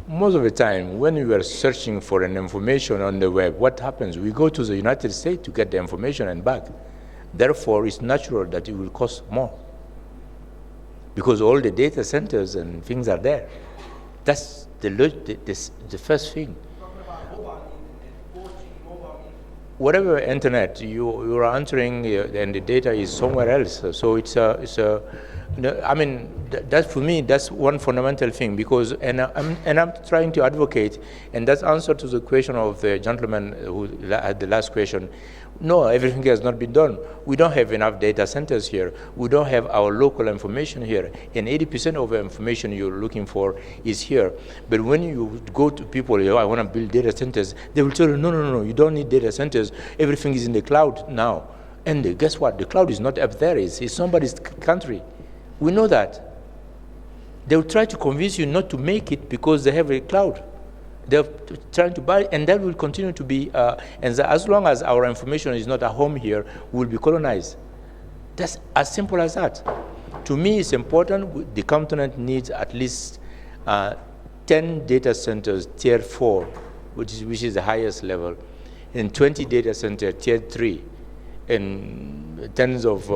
[SPEAKER 2] Most of the time, when we are searching for an information on the web, what happens? We go to the United States to get the information and back. Therefore, it's natural that it will cost more, because all the data centers and things are there. That's the first thing. Whatever internet you are entering, and the data is somewhere else. So I mean, that for me, that's one fundamental thing, because, and I'm trying to advocate, and that's answer to the question of the gentleman who had the last question. No, everything has not been done. We don't have enough data centers here. We don't have our local information here. And 80% of the information you're looking for is here. But when you go to people, I want to build data centers, they will tell you, no, you don't need data centers. Everything is in the cloud now. And guess what? The cloud is not up there. It's somebody's country. We know that. They will try to convince you not to make it because they have a cloud. They're trying to buy, and that will continue to be, as long as our information is not at home here, we'll be colonized. That's as simple as that. To me, it's important. The continent needs at least 10 data centers, tier 4, which is the highest level, and 20 data centers, tier 3, and tens of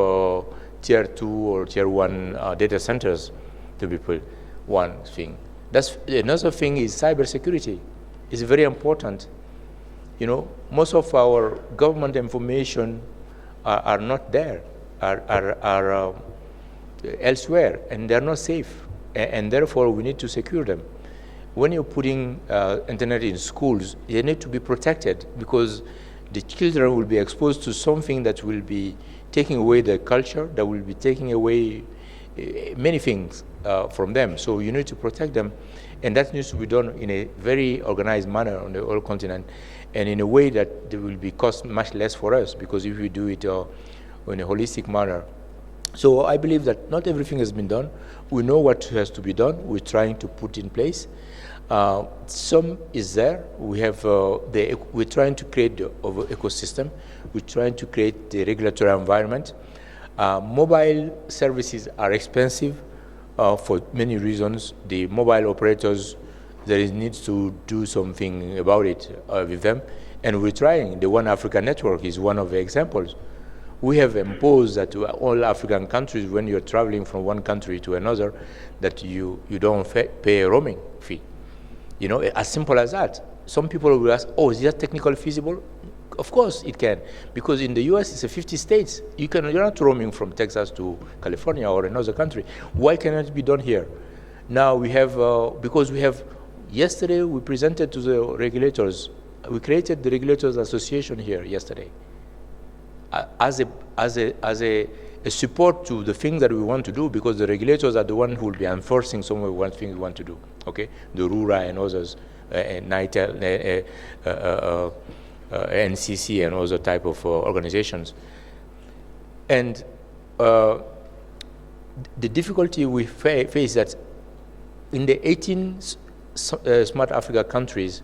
[SPEAKER 2] tier 2 or tier 1 data centers to be put. One thing. That's another thing is cybersecurity. It's very important. You know, most of our government information are not there, are elsewhere, and they're not safe, and therefore we need to secure them. When you're putting internet in schools, they need to be protected, because the children will be exposed to something that will be taking away their culture, that will be taking away many things from them. So you need to protect them, and that needs to be done in a very organized manner on the whole continent, and in a way that it will be cost much less for us, because if we do it in a holistic manner. So I believe that not everything has been done. We know what has to be done. We're trying to put in place. Some is there. We have we're trying to create the ecosystem. We're trying to create the regulatory environment. Mobile services are expensive for many reasons. The mobile operators, there is needs to do something about it with them. And we're trying. The One Africa Network is one of the examples. We have imposed that to all African countries, when you're traveling from one country to another, that you don't pay a roaming fee. You know, as simple as that. Some people will ask, oh, is that technically feasible? Of course it can, because in the US it's a 50 states. You're not roaming from Texas to California or another country. Why cannot it be done here? Now we have, because we have, yesterday we presented to the regulators, we created the Regulators Association here yesterday as a support to the thing that we want to do, because the regulators are the ones who will be enforcing some of the one thing we want to do, okay? The RURA and others, and NITEL, NCC and other type of organizations. And the difficulty we face that in the 18 Smart Africa countries,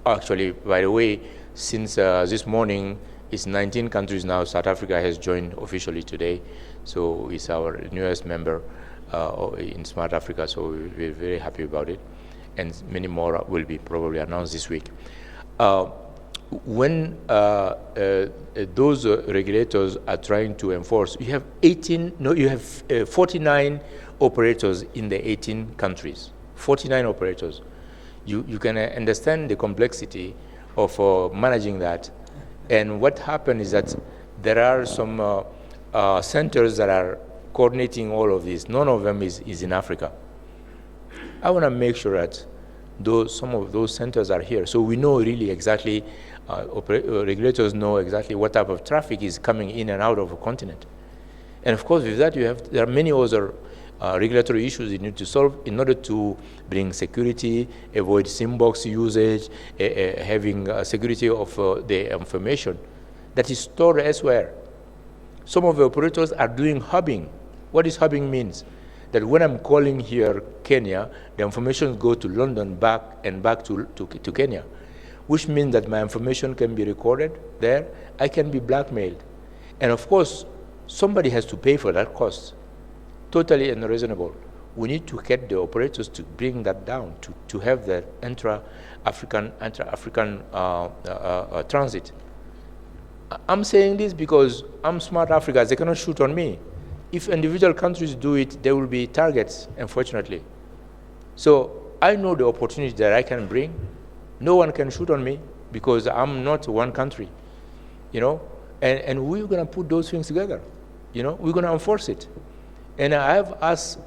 [SPEAKER 2] actually, by the way, since this morning, it's 19 countries now. South Africa has joined officially today, so it's our newest member in Smart Africa, so we're very happy about it. And many more will be probably announced this week. When those regulators are trying to enforce, you have 49 operators in the 18 countries, 49 operators. You can understand the complexity of managing that. And what happened is that there are some centers that are coordinating all of this. None of them is in Africa. I want to make sure that some of those centers are here, so we know really exactly, regulators know exactly what type of traffic is coming in and out of a continent. And of course, with that, there are many other regulatory issues you need to solve in order to bring security, avoid SIM box usage, having security of the information that is stored elsewhere. Some of the operators are doing hubbing. What does hubbing means? That when I'm calling here Kenya, the information goes to London back to Kenya, which means that my information can be recorded there. I can be blackmailed. And of course, somebody has to pay for that cost. Totally unreasonable. We need to get the operators to bring that down, to have the intra-African transit. I'm saying this because I'm Smart Africa. They cannot shoot on me. If individual countries do it, there will be targets, unfortunately. So I know the opportunity that I can bring. No one can shoot on me because I'm not one country, you know? And we're going to put those things together, you know? We're going to enforce it. And I have asked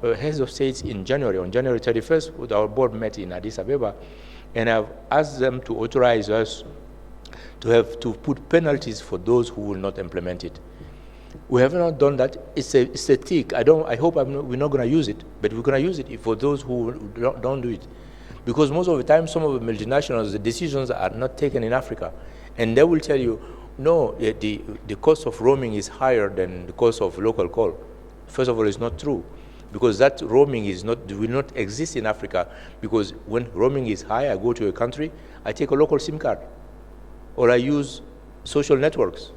[SPEAKER 2] heads of states in January, on January 31st, our board met in Addis Ababa, and I've asked them to authorize us to put penalties for those who will not implement it. We have not done that. It's a tick. I hope we're not going to use it, but we're going to use it for those who don't do it. Because most of the time, some of the multinationals, the decisions are not taken in Africa. And they will tell you, no, the cost of roaming is higher than the cost of local call. First of all, it's not true. Because that roaming will not exist in Africa. Because when roaming is high, I go to a country, I take a local SIM card. Or I use social networks.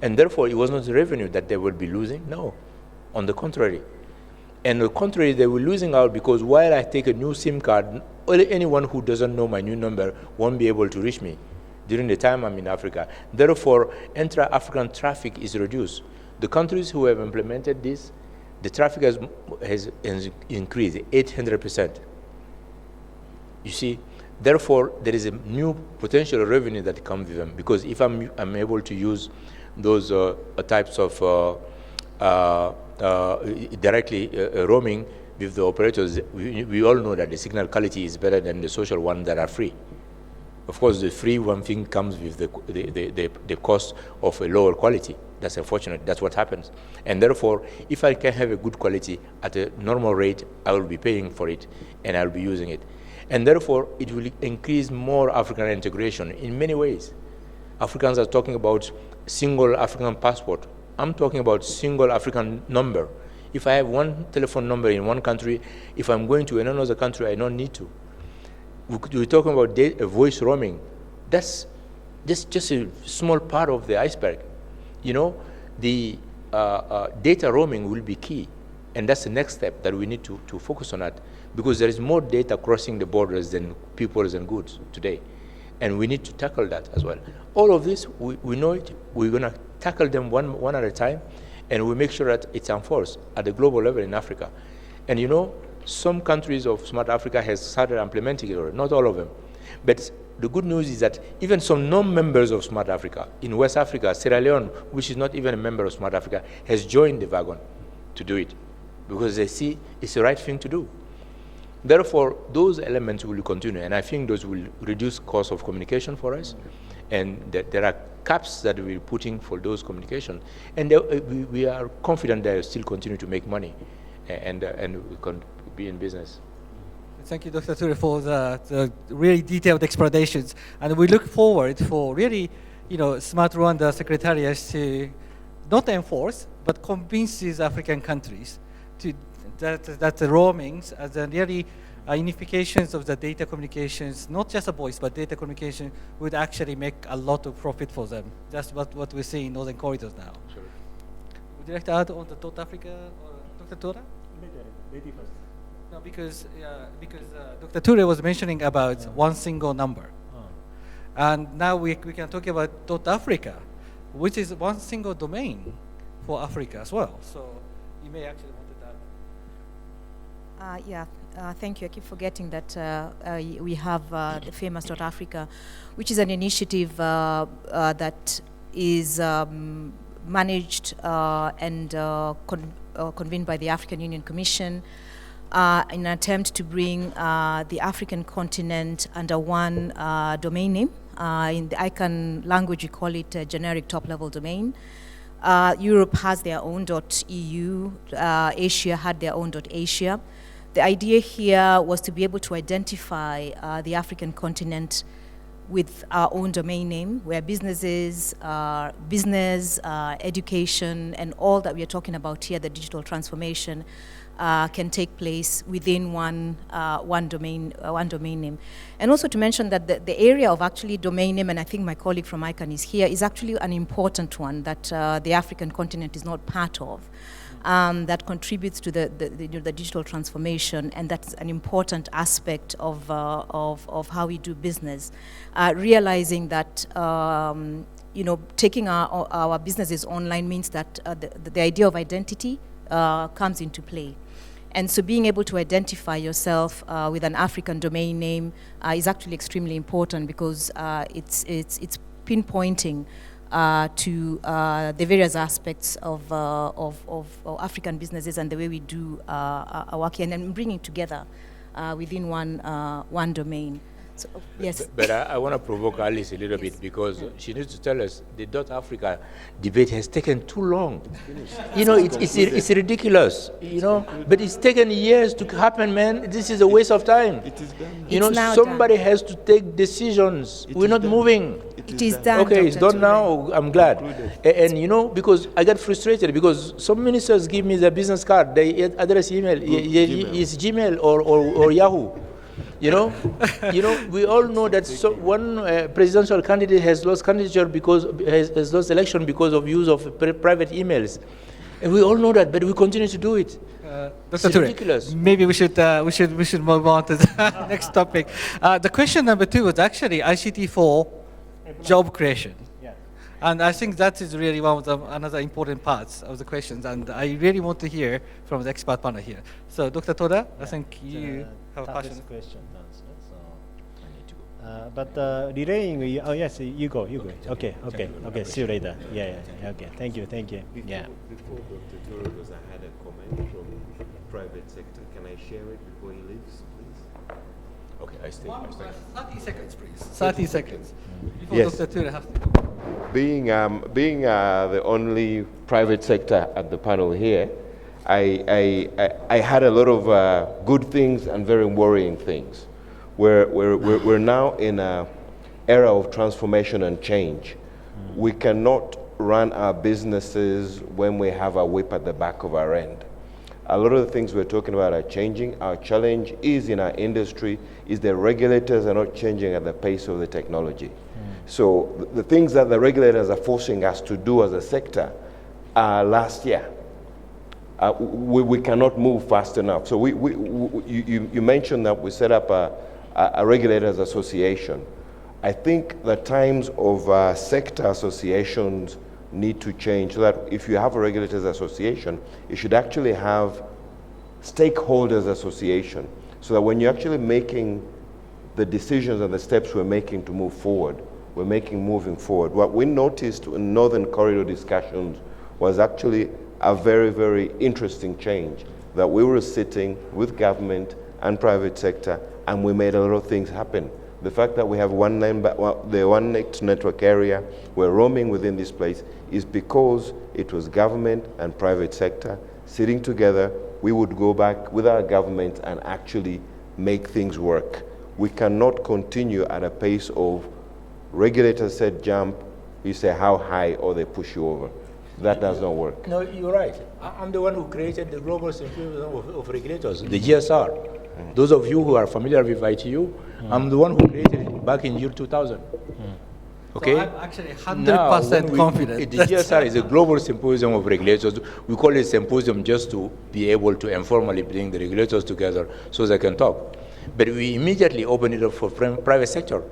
[SPEAKER 2] And therefore, it was not the revenue that they would be losing. No, on the contrary. And on the contrary, they were losing out because while I take a new SIM card, anyone who doesn't know my new number won't be able to reach me during the time I'm in Africa. Therefore, intra-African traffic is reduced. The countries who have implemented this, the traffic has increased 800%. You see, therefore, there is a new potential revenue that comes with them because if I'm able to use those types of directly roaming with the operators, we all know that the signal quality is better than the social ones that are free. Of course, the free one thing comes with the cost of a lower quality. That's unfortunate. That's what happens. And therefore, if I can have a good quality at a normal rate, I will be paying for it and I'll be using it. And therefore, it will increase more African integration in many ways. Africans are talking about single African passport. I'm talking about single African number. If I have one telephone number in one country, if I'm going to another country, I don't need to. We're talking about voice roaming. That's just a small part of the iceberg. You know, the data roaming will be key. And that's the next step that we need to focus on that because there is more data crossing the borders than people and goods today. And we need to tackle that as well. All of this, we know it. We're going to tackle them one at a time, and we make sure that it's enforced at the global level in Africa. And you know, some countries of Smart Africa has started implementing it already, not all of them. But the good news is that even some non-members of Smart Africa, in West Africa, Sierra Leone, which is not even a member of Smart Africa, has joined the wagon to do it, because they see it's the right thing to do. Therefore, those elements will continue, and I think those will reduce cost of communication for us, and there are caps that we're putting for those communication, and we are confident they will still continue to make money, and we can be in business.
[SPEAKER 1] Thank you, Dr. Ture, for the really detailed explanations, and we look forward for really, Smart Rwanda secretariats to not enforce, but convince these African countries to that the roamings as the really unifications of the data communications, not just a voice, but data communication would actually make a lot of profit for them. That's what we see in Northern Corridors now.
[SPEAKER 2] Sure.
[SPEAKER 1] Would you like to add on the South Africa, or Dr. Ture?
[SPEAKER 3] Lady first.
[SPEAKER 1] No, because Dr. Ture was mentioning about one single number. And now we can talk about South Africa, which is one single domain for Africa as well. So you may actually want to add.
[SPEAKER 7] Thank you. I keep forgetting that we have the famous South Africa, which is an initiative that is managed and convened by the African Union Commission in an attempt to bring the African continent under one domain name. In the ICANN language, we call it a generic top-level domain. Europe has their own .eu, Asia had their own .asia. The idea here was to be able to identify the African continent with our own domain name, where businesses, business, education, and all that we are talking about here, the digital transformation, can take place within one domain name. And also to mention that the area of actually domain name, and I think my colleague from ICANN is here, is actually an important one that the African continent is not part of. That contributes to the digital transformation, and that's an important aspect of how we do business. Realizing that taking our businesses online means that the idea of identity comes into play. And so being able to identify yourself with an African domain name is actually extremely important, because it's pinpointing to the various aspects of African businesses and the way we do our work, and then bringing together within one domain. So, yes.
[SPEAKER 2] But I want to provoke Alice a little bit, because she needs to tell us the .Africa debate has taken too long. It's ridiculous, but it's taken years to happen, man. This is a waste of time.
[SPEAKER 5] It is done.
[SPEAKER 2] Somebody has to take decisions. We're not moving.
[SPEAKER 7] It is done.
[SPEAKER 2] Okay, it's
[SPEAKER 7] Dr.
[SPEAKER 2] done now. I'm glad. And because I got frustrated, because some ministers give me the business card, they address email, it's Gmail or Yahoo. We all know that one presidential candidate has lost candidature has lost election because of use of private emails, and we all know that, but we continue to do it. It's ridiculous.
[SPEAKER 1] Maybe we should move on to the next topic. The question number 2 was actually ICT for job creation.
[SPEAKER 3] Yeah.
[SPEAKER 1] And I think that is really one of another important parts of the questions, and I really want to hear from the expert panel here. So, Dr. Toda, I think you have a question.
[SPEAKER 3] Question to answer. But relaying, yes, you go. Okay. See you later. Yeah. Okay. Thank you. Yeah.
[SPEAKER 5] Before Dr. Ture goes, I had a comment from the private sector. Can I share it before he leaves, please?
[SPEAKER 2] Okay, I stay.
[SPEAKER 1] 30 seconds, please. 30 seconds. Before
[SPEAKER 5] Yes.
[SPEAKER 1] Dr. Ture has to go.
[SPEAKER 5] Being the only private sector at the panel here, I had a lot of good things and very worrying things. We're now in an era of transformation and change. We cannot run our businesses when we have a whip at the back of our end. A lot of the things we're talking about are changing. Our challenge is in our industry is the regulators are not changing at the pace of the technology. So the things that the regulators are forcing us to do as a sector are last year. We cannot move fast enough. So you mentioned that we set up a regulators association. I think the times of sector associations need to change so that if you have a regulators association, you should actually have stakeholders association so that when you're actually making the decisions and the steps we're making to move forward, we're moving forward. What we noticed in Northern Corridor discussions was actually a very, very interesting change, that we were sitting with government and private sector and we made a lot of things happen. The fact that we have the one network area, we're roaming within this place, is because it was government and private sector sitting together. We would go back with our government and actually make things work. We cannot continue at a pace of regulators said jump, you say how high, or they push you over. That does not work.
[SPEAKER 2] No, you're right. I'm the one who created the Global Symposium of Regulators, the GSR. Those of you who are familiar with ITU, I'm the one who created it back in year 2000. Okay?
[SPEAKER 1] So I'm actually 100% confident.
[SPEAKER 2] The GSR is a Global Symposium of Regulators. We call it symposium just to be able to informally bring the regulators together so they can talk. But we immediately open it up for private sector,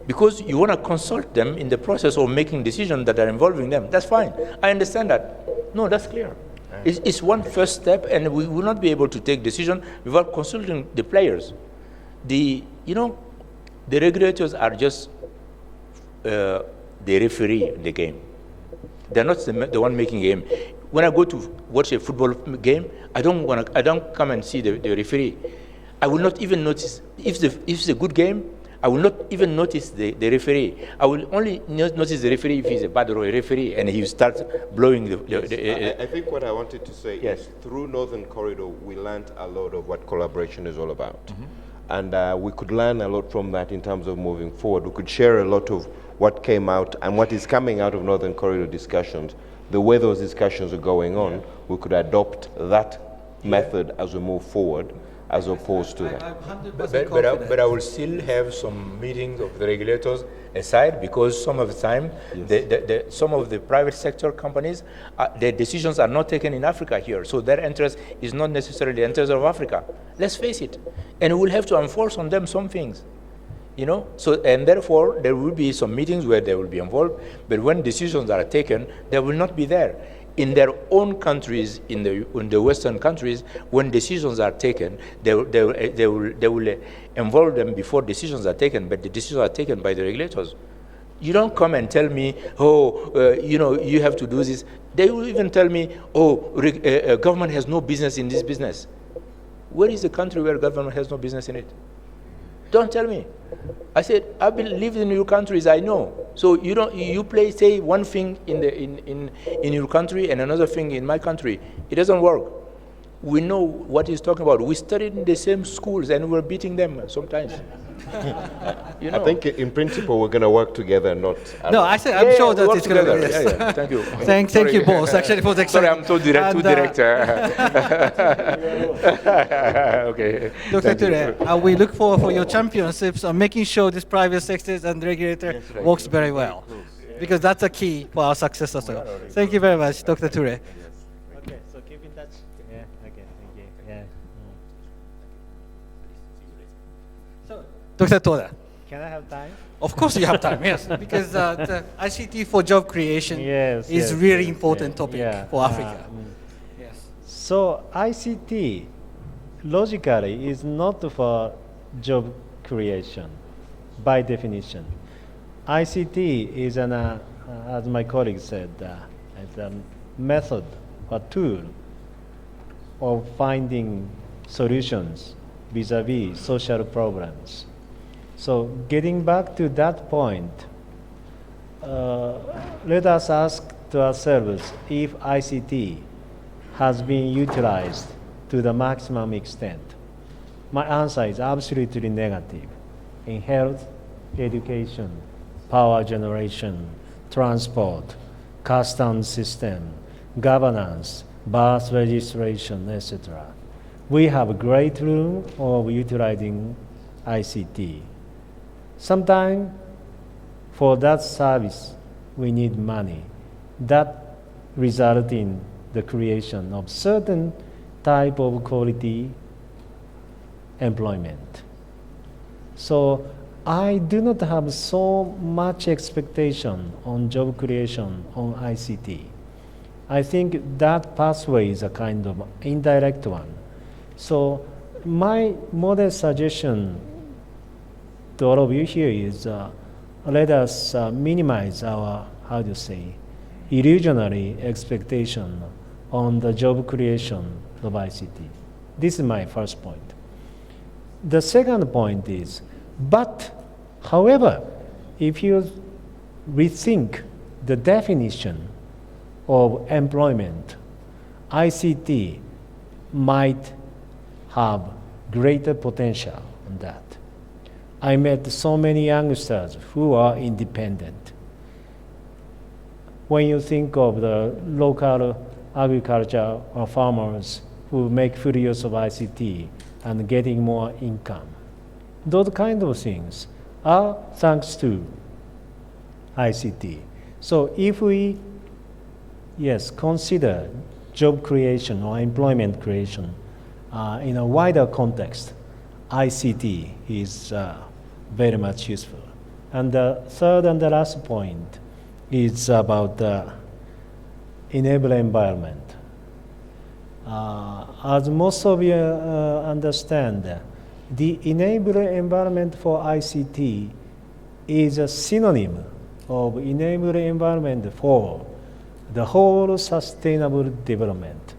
[SPEAKER 2] because you want to consult them in the process of making decisions that are involving them. That's fine. I understand that. No, that's clear. It's one first step, and we will not be able to take decision without consulting the players. The regulators are just the referee in the game. They're not the one making a game. When I go to watch a football game, I don't come and see the referee. I will not even notice if it's a good game. I will not even notice the referee. I will only notice the referee if he's a bad referee and he starts blowing
[SPEAKER 5] I think what I wanted to say is through Northern Corridor, we learned a lot of what collaboration is all about. And we could learn a lot from that in terms of moving forward. We could share a lot of what came out and what is coming out of Northern Corridor discussions. The way those discussions are going on, we could adopt that method as we move forward, as opposed to that.
[SPEAKER 1] I'm 100% confident.
[SPEAKER 2] But I will still have some meetings of the regulators aside, because some of the time, some of the private sector companies, their decisions are not taken in Africa here. So their interest is not necessarily the interest of Africa. Let's face it. And we'll have to enforce on them some things. So, and therefore, there will be some meetings where they will be involved, but when decisions are taken, they will not be there. In their own countries, in the Western countries, when decisions are taken, they will involve them before decisions are taken, but the decisions are taken by the regulators. You don't come and tell me, you have to do this. They will even tell me, government has no business in this business. Where is the country where government has no business in it? Don't tell me. I said, I've lived in your countries, I know. So you say one thing in your country and another thing in my country. It doesn't work. We know what he's talking about. We studied in the same schools and we're beating them sometimes.
[SPEAKER 5] I think in principle we're going to work together, not...
[SPEAKER 1] No, I'm sure that it's going to be.
[SPEAKER 2] Yes. Thank you.
[SPEAKER 1] Thank you both, actually, for the
[SPEAKER 2] Sorry, I'm too direct. Okay.
[SPEAKER 1] Dr. Ture, we look forward for your championships on making sure this private sector and regulator works very well, because that's a key for our success as well. Thank you very much, Dr. Ture.
[SPEAKER 3] Okay, so keep in touch. Yeah, okay, thank you. Yeah.
[SPEAKER 1] Dr. Toda.
[SPEAKER 3] Can I have time?
[SPEAKER 1] Of course you have time, yes, because the ICT for job creation is really important topic for Africa. Yes.
[SPEAKER 3] So ICT, logically, is not for job creation, by definition. ICT is as my colleague said, it's a method or tool of finding solutions vis-a-vis social problems. So getting back to that point, let us ask to ourselves if ICT has been utilized to the maximum extent. My answer is absolutely negative. In health, education, power generation, transport, customs system, governance, birth registration, etc. We have a great room of utilizing ICT. Sometimes for that service, we need money. That results in the creation of certain type of quality employment. So I do not have so much expectation on job creation on ICT. I think that pathway is a kind of indirect one. So my modest suggestion to all of you here is let us minimize our, how do you say, illusionary expectation on the job creation of ICT. This is my first point. The second point is, but however, if you rethink the definition of employment, ICT might have greater potential on that. I met so many youngsters who are independent. When you think of the local agriculture or farmers who make full use of ICT and getting more income, those kind of things are thanks to ICT. So if we, yes, consider job creation or employment creation in a wider context, ICT is very much useful. And the third and the last point is about the enabler environment. As most of you understand, the enabler environment for ICT is a synonym of enabler environment for the whole sustainable development.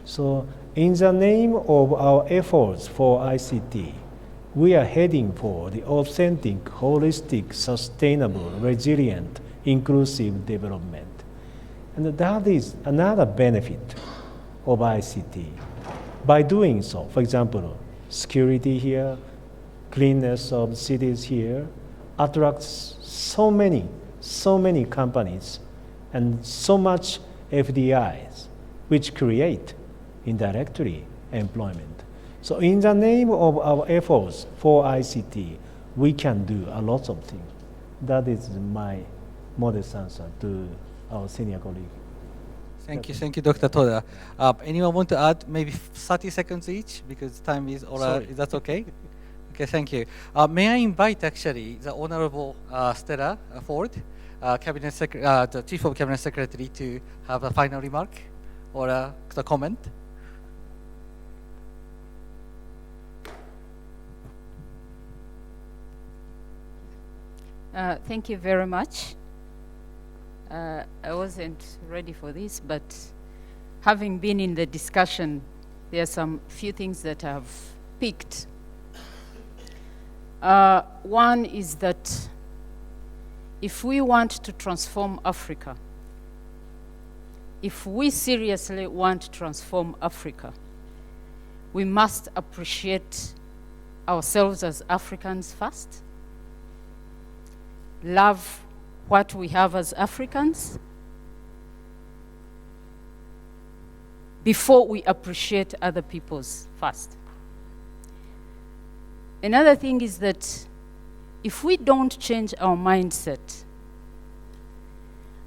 [SPEAKER 3] So in the name of our efforts for ICT, we are heading for the authentic, holistic, sustainable, resilient, inclusive development. And that is another benefit of ICT. By doing so, for example, security here, cleanness of cities here, attracts so many companies and so much FDIs, which create indirectly employment. So in the name of our efforts for ICT, we can do a lot of things. That is my modest answer to our senior colleague.
[SPEAKER 1] Thank you, Dr. Toda. Anyone want to add maybe 30 seconds each, because time is, or is that okay? Okay, thank you. May I invite actually the Honorable Stella Ford, the Chief of Cabinet Secretary, to have a final remark or a comment?
[SPEAKER 11] Thank you very much. I wasn't ready for this, but having been in the discussion, there are some few things that I've picked. One is that if we want to transform Africa, if we seriously want to transform Africa, we must appreciate ourselves as Africans first, love what we have as Africans, before we appreciate other people's first. Another thing is that if we don't change our mindset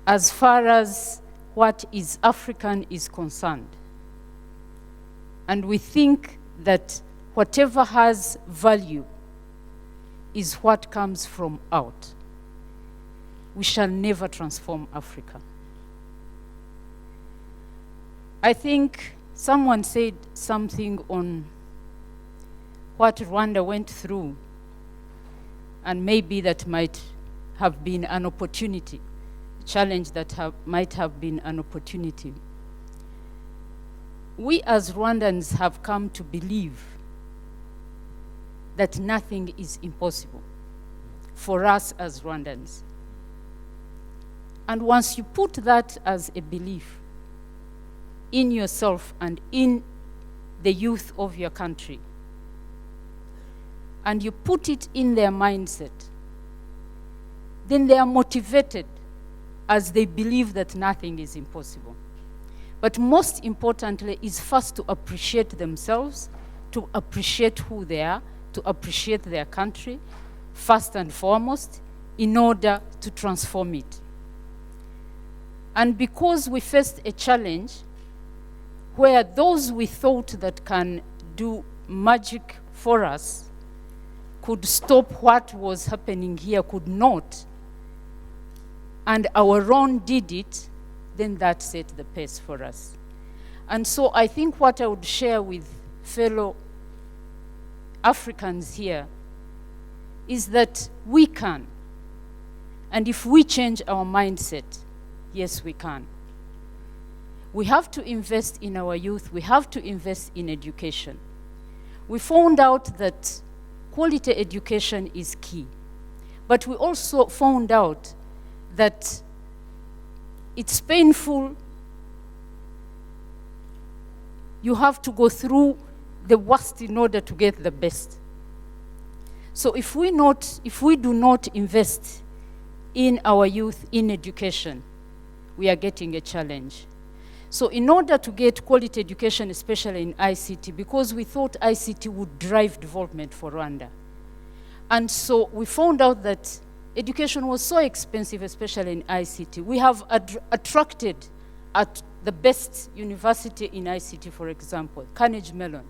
[SPEAKER 11] as far as what is African is concerned, and we think that whatever has value is what comes from out, we shall never transform Africa. I think someone said something on what Rwanda went through, and maybe that might have been an opportunity, a challenge that might have been an opportunity. We as Rwandans have come to believe that nothing is impossible for us as Rwandans. And once you put that as a belief in yourself and in the youth of your country, and you put it in their mindset, then they are motivated as they believe that nothing is impossible. But most importantly is first to appreciate themselves, to appreciate who they are, to appreciate their country, first and foremost, in order to transform it. And because we faced a challenge where those we thought that can do magic for us could stop what was happening here could not, and our own did it, then that set the pace for us. And so I think what I would share with fellow Africans here is that we can. And if we change our mindset, yes, we can. We have to invest in our youth. We have to invest in education. We found out that quality education is key. But we also found out that it's painful. You have to go through the worst in order to get the best. So if we do not invest in our youth in education, we are getting a challenge. So in order to get quality education, especially in ICT, because we thought ICT would drive development for Rwanda. And so we found out that education was so expensive, especially in ICT. We have attracted at the best university in ICT, for example, Carnegie Mellon.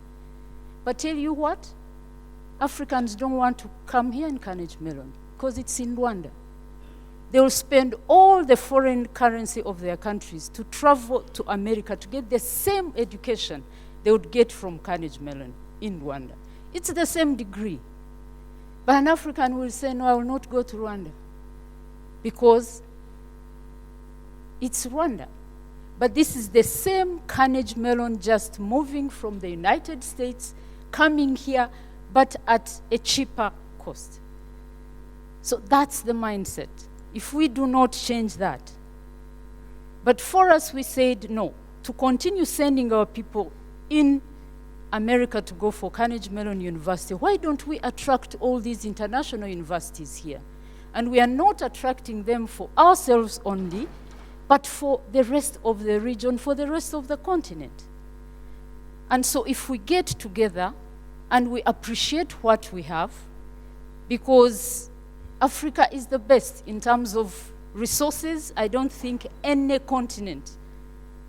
[SPEAKER 11] But tell you what, Africans don't want to come here in Carnegie Mellon because it's in Rwanda. They will spend all the foreign currency of their countries to travel to America to get the same education they would get from Carnegie Mellon in Rwanda. It's the same degree. But an African will say, no, I will not go to Rwanda because it's Rwanda. But this is the same Carnegie Mellon just moving from the United States, coming here, but at a cheaper cost. So that's the mindset. If we do not change that. But for us, we said no. To continue sending our people in America to go for Carnegie Mellon University, why don't we attract all these international universities here? And we are not attracting them for ourselves only, but for the rest of the region, for the rest of the continent. And so if we get together and we appreciate what we have, because Africa is the best in terms of resources. I don't think any continent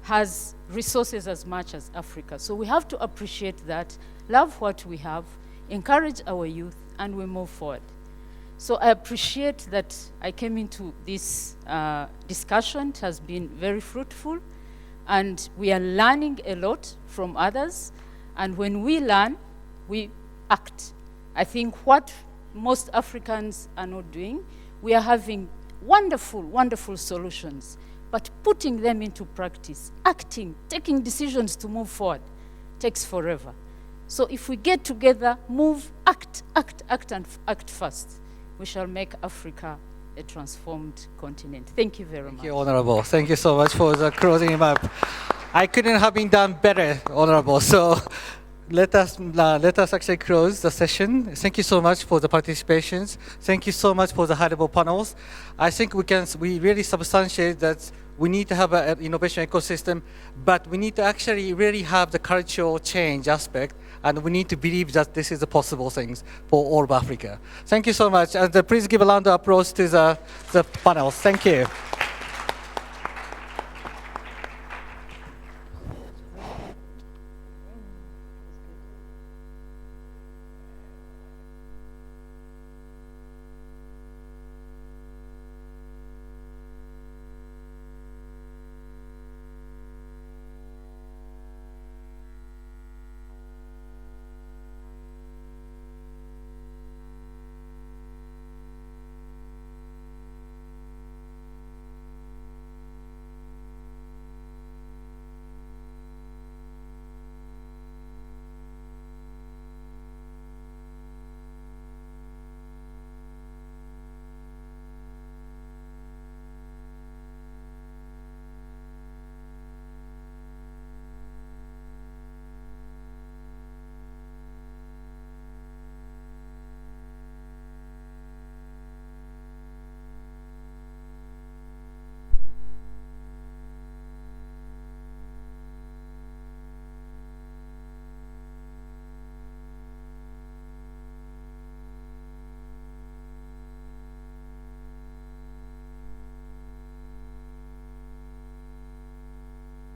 [SPEAKER 11] has resources as much as Africa. So we have to appreciate that, love what we have, encourage our youth, and we move forward. So I appreciate that I came into this discussion. It has been very fruitful, and we are learning a lot from others. And when we learn, we act. I think what most Africans are not doing, we are having wonderful, wonderful solutions, but putting them into practice, acting, taking decisions to move forward, takes forever. So if we get together, move, act, and act fast, we shall make Africa a transformed continent. Thank you very much.
[SPEAKER 1] Thank you, Honorable. Thank you so much for the closing remark. I couldn't have been done better, Honorable. So let us actually close the session. Thank you so much for the participations. Thank you so much for the high-level panels. I think we really substantiate that we need to have an innovation ecosystem, but we need to actually really have the cultural change aspect, and we need to believe that this is a possible thing for all of Africa. Thank you so much. And please give a round of applause to the panels. Thank you.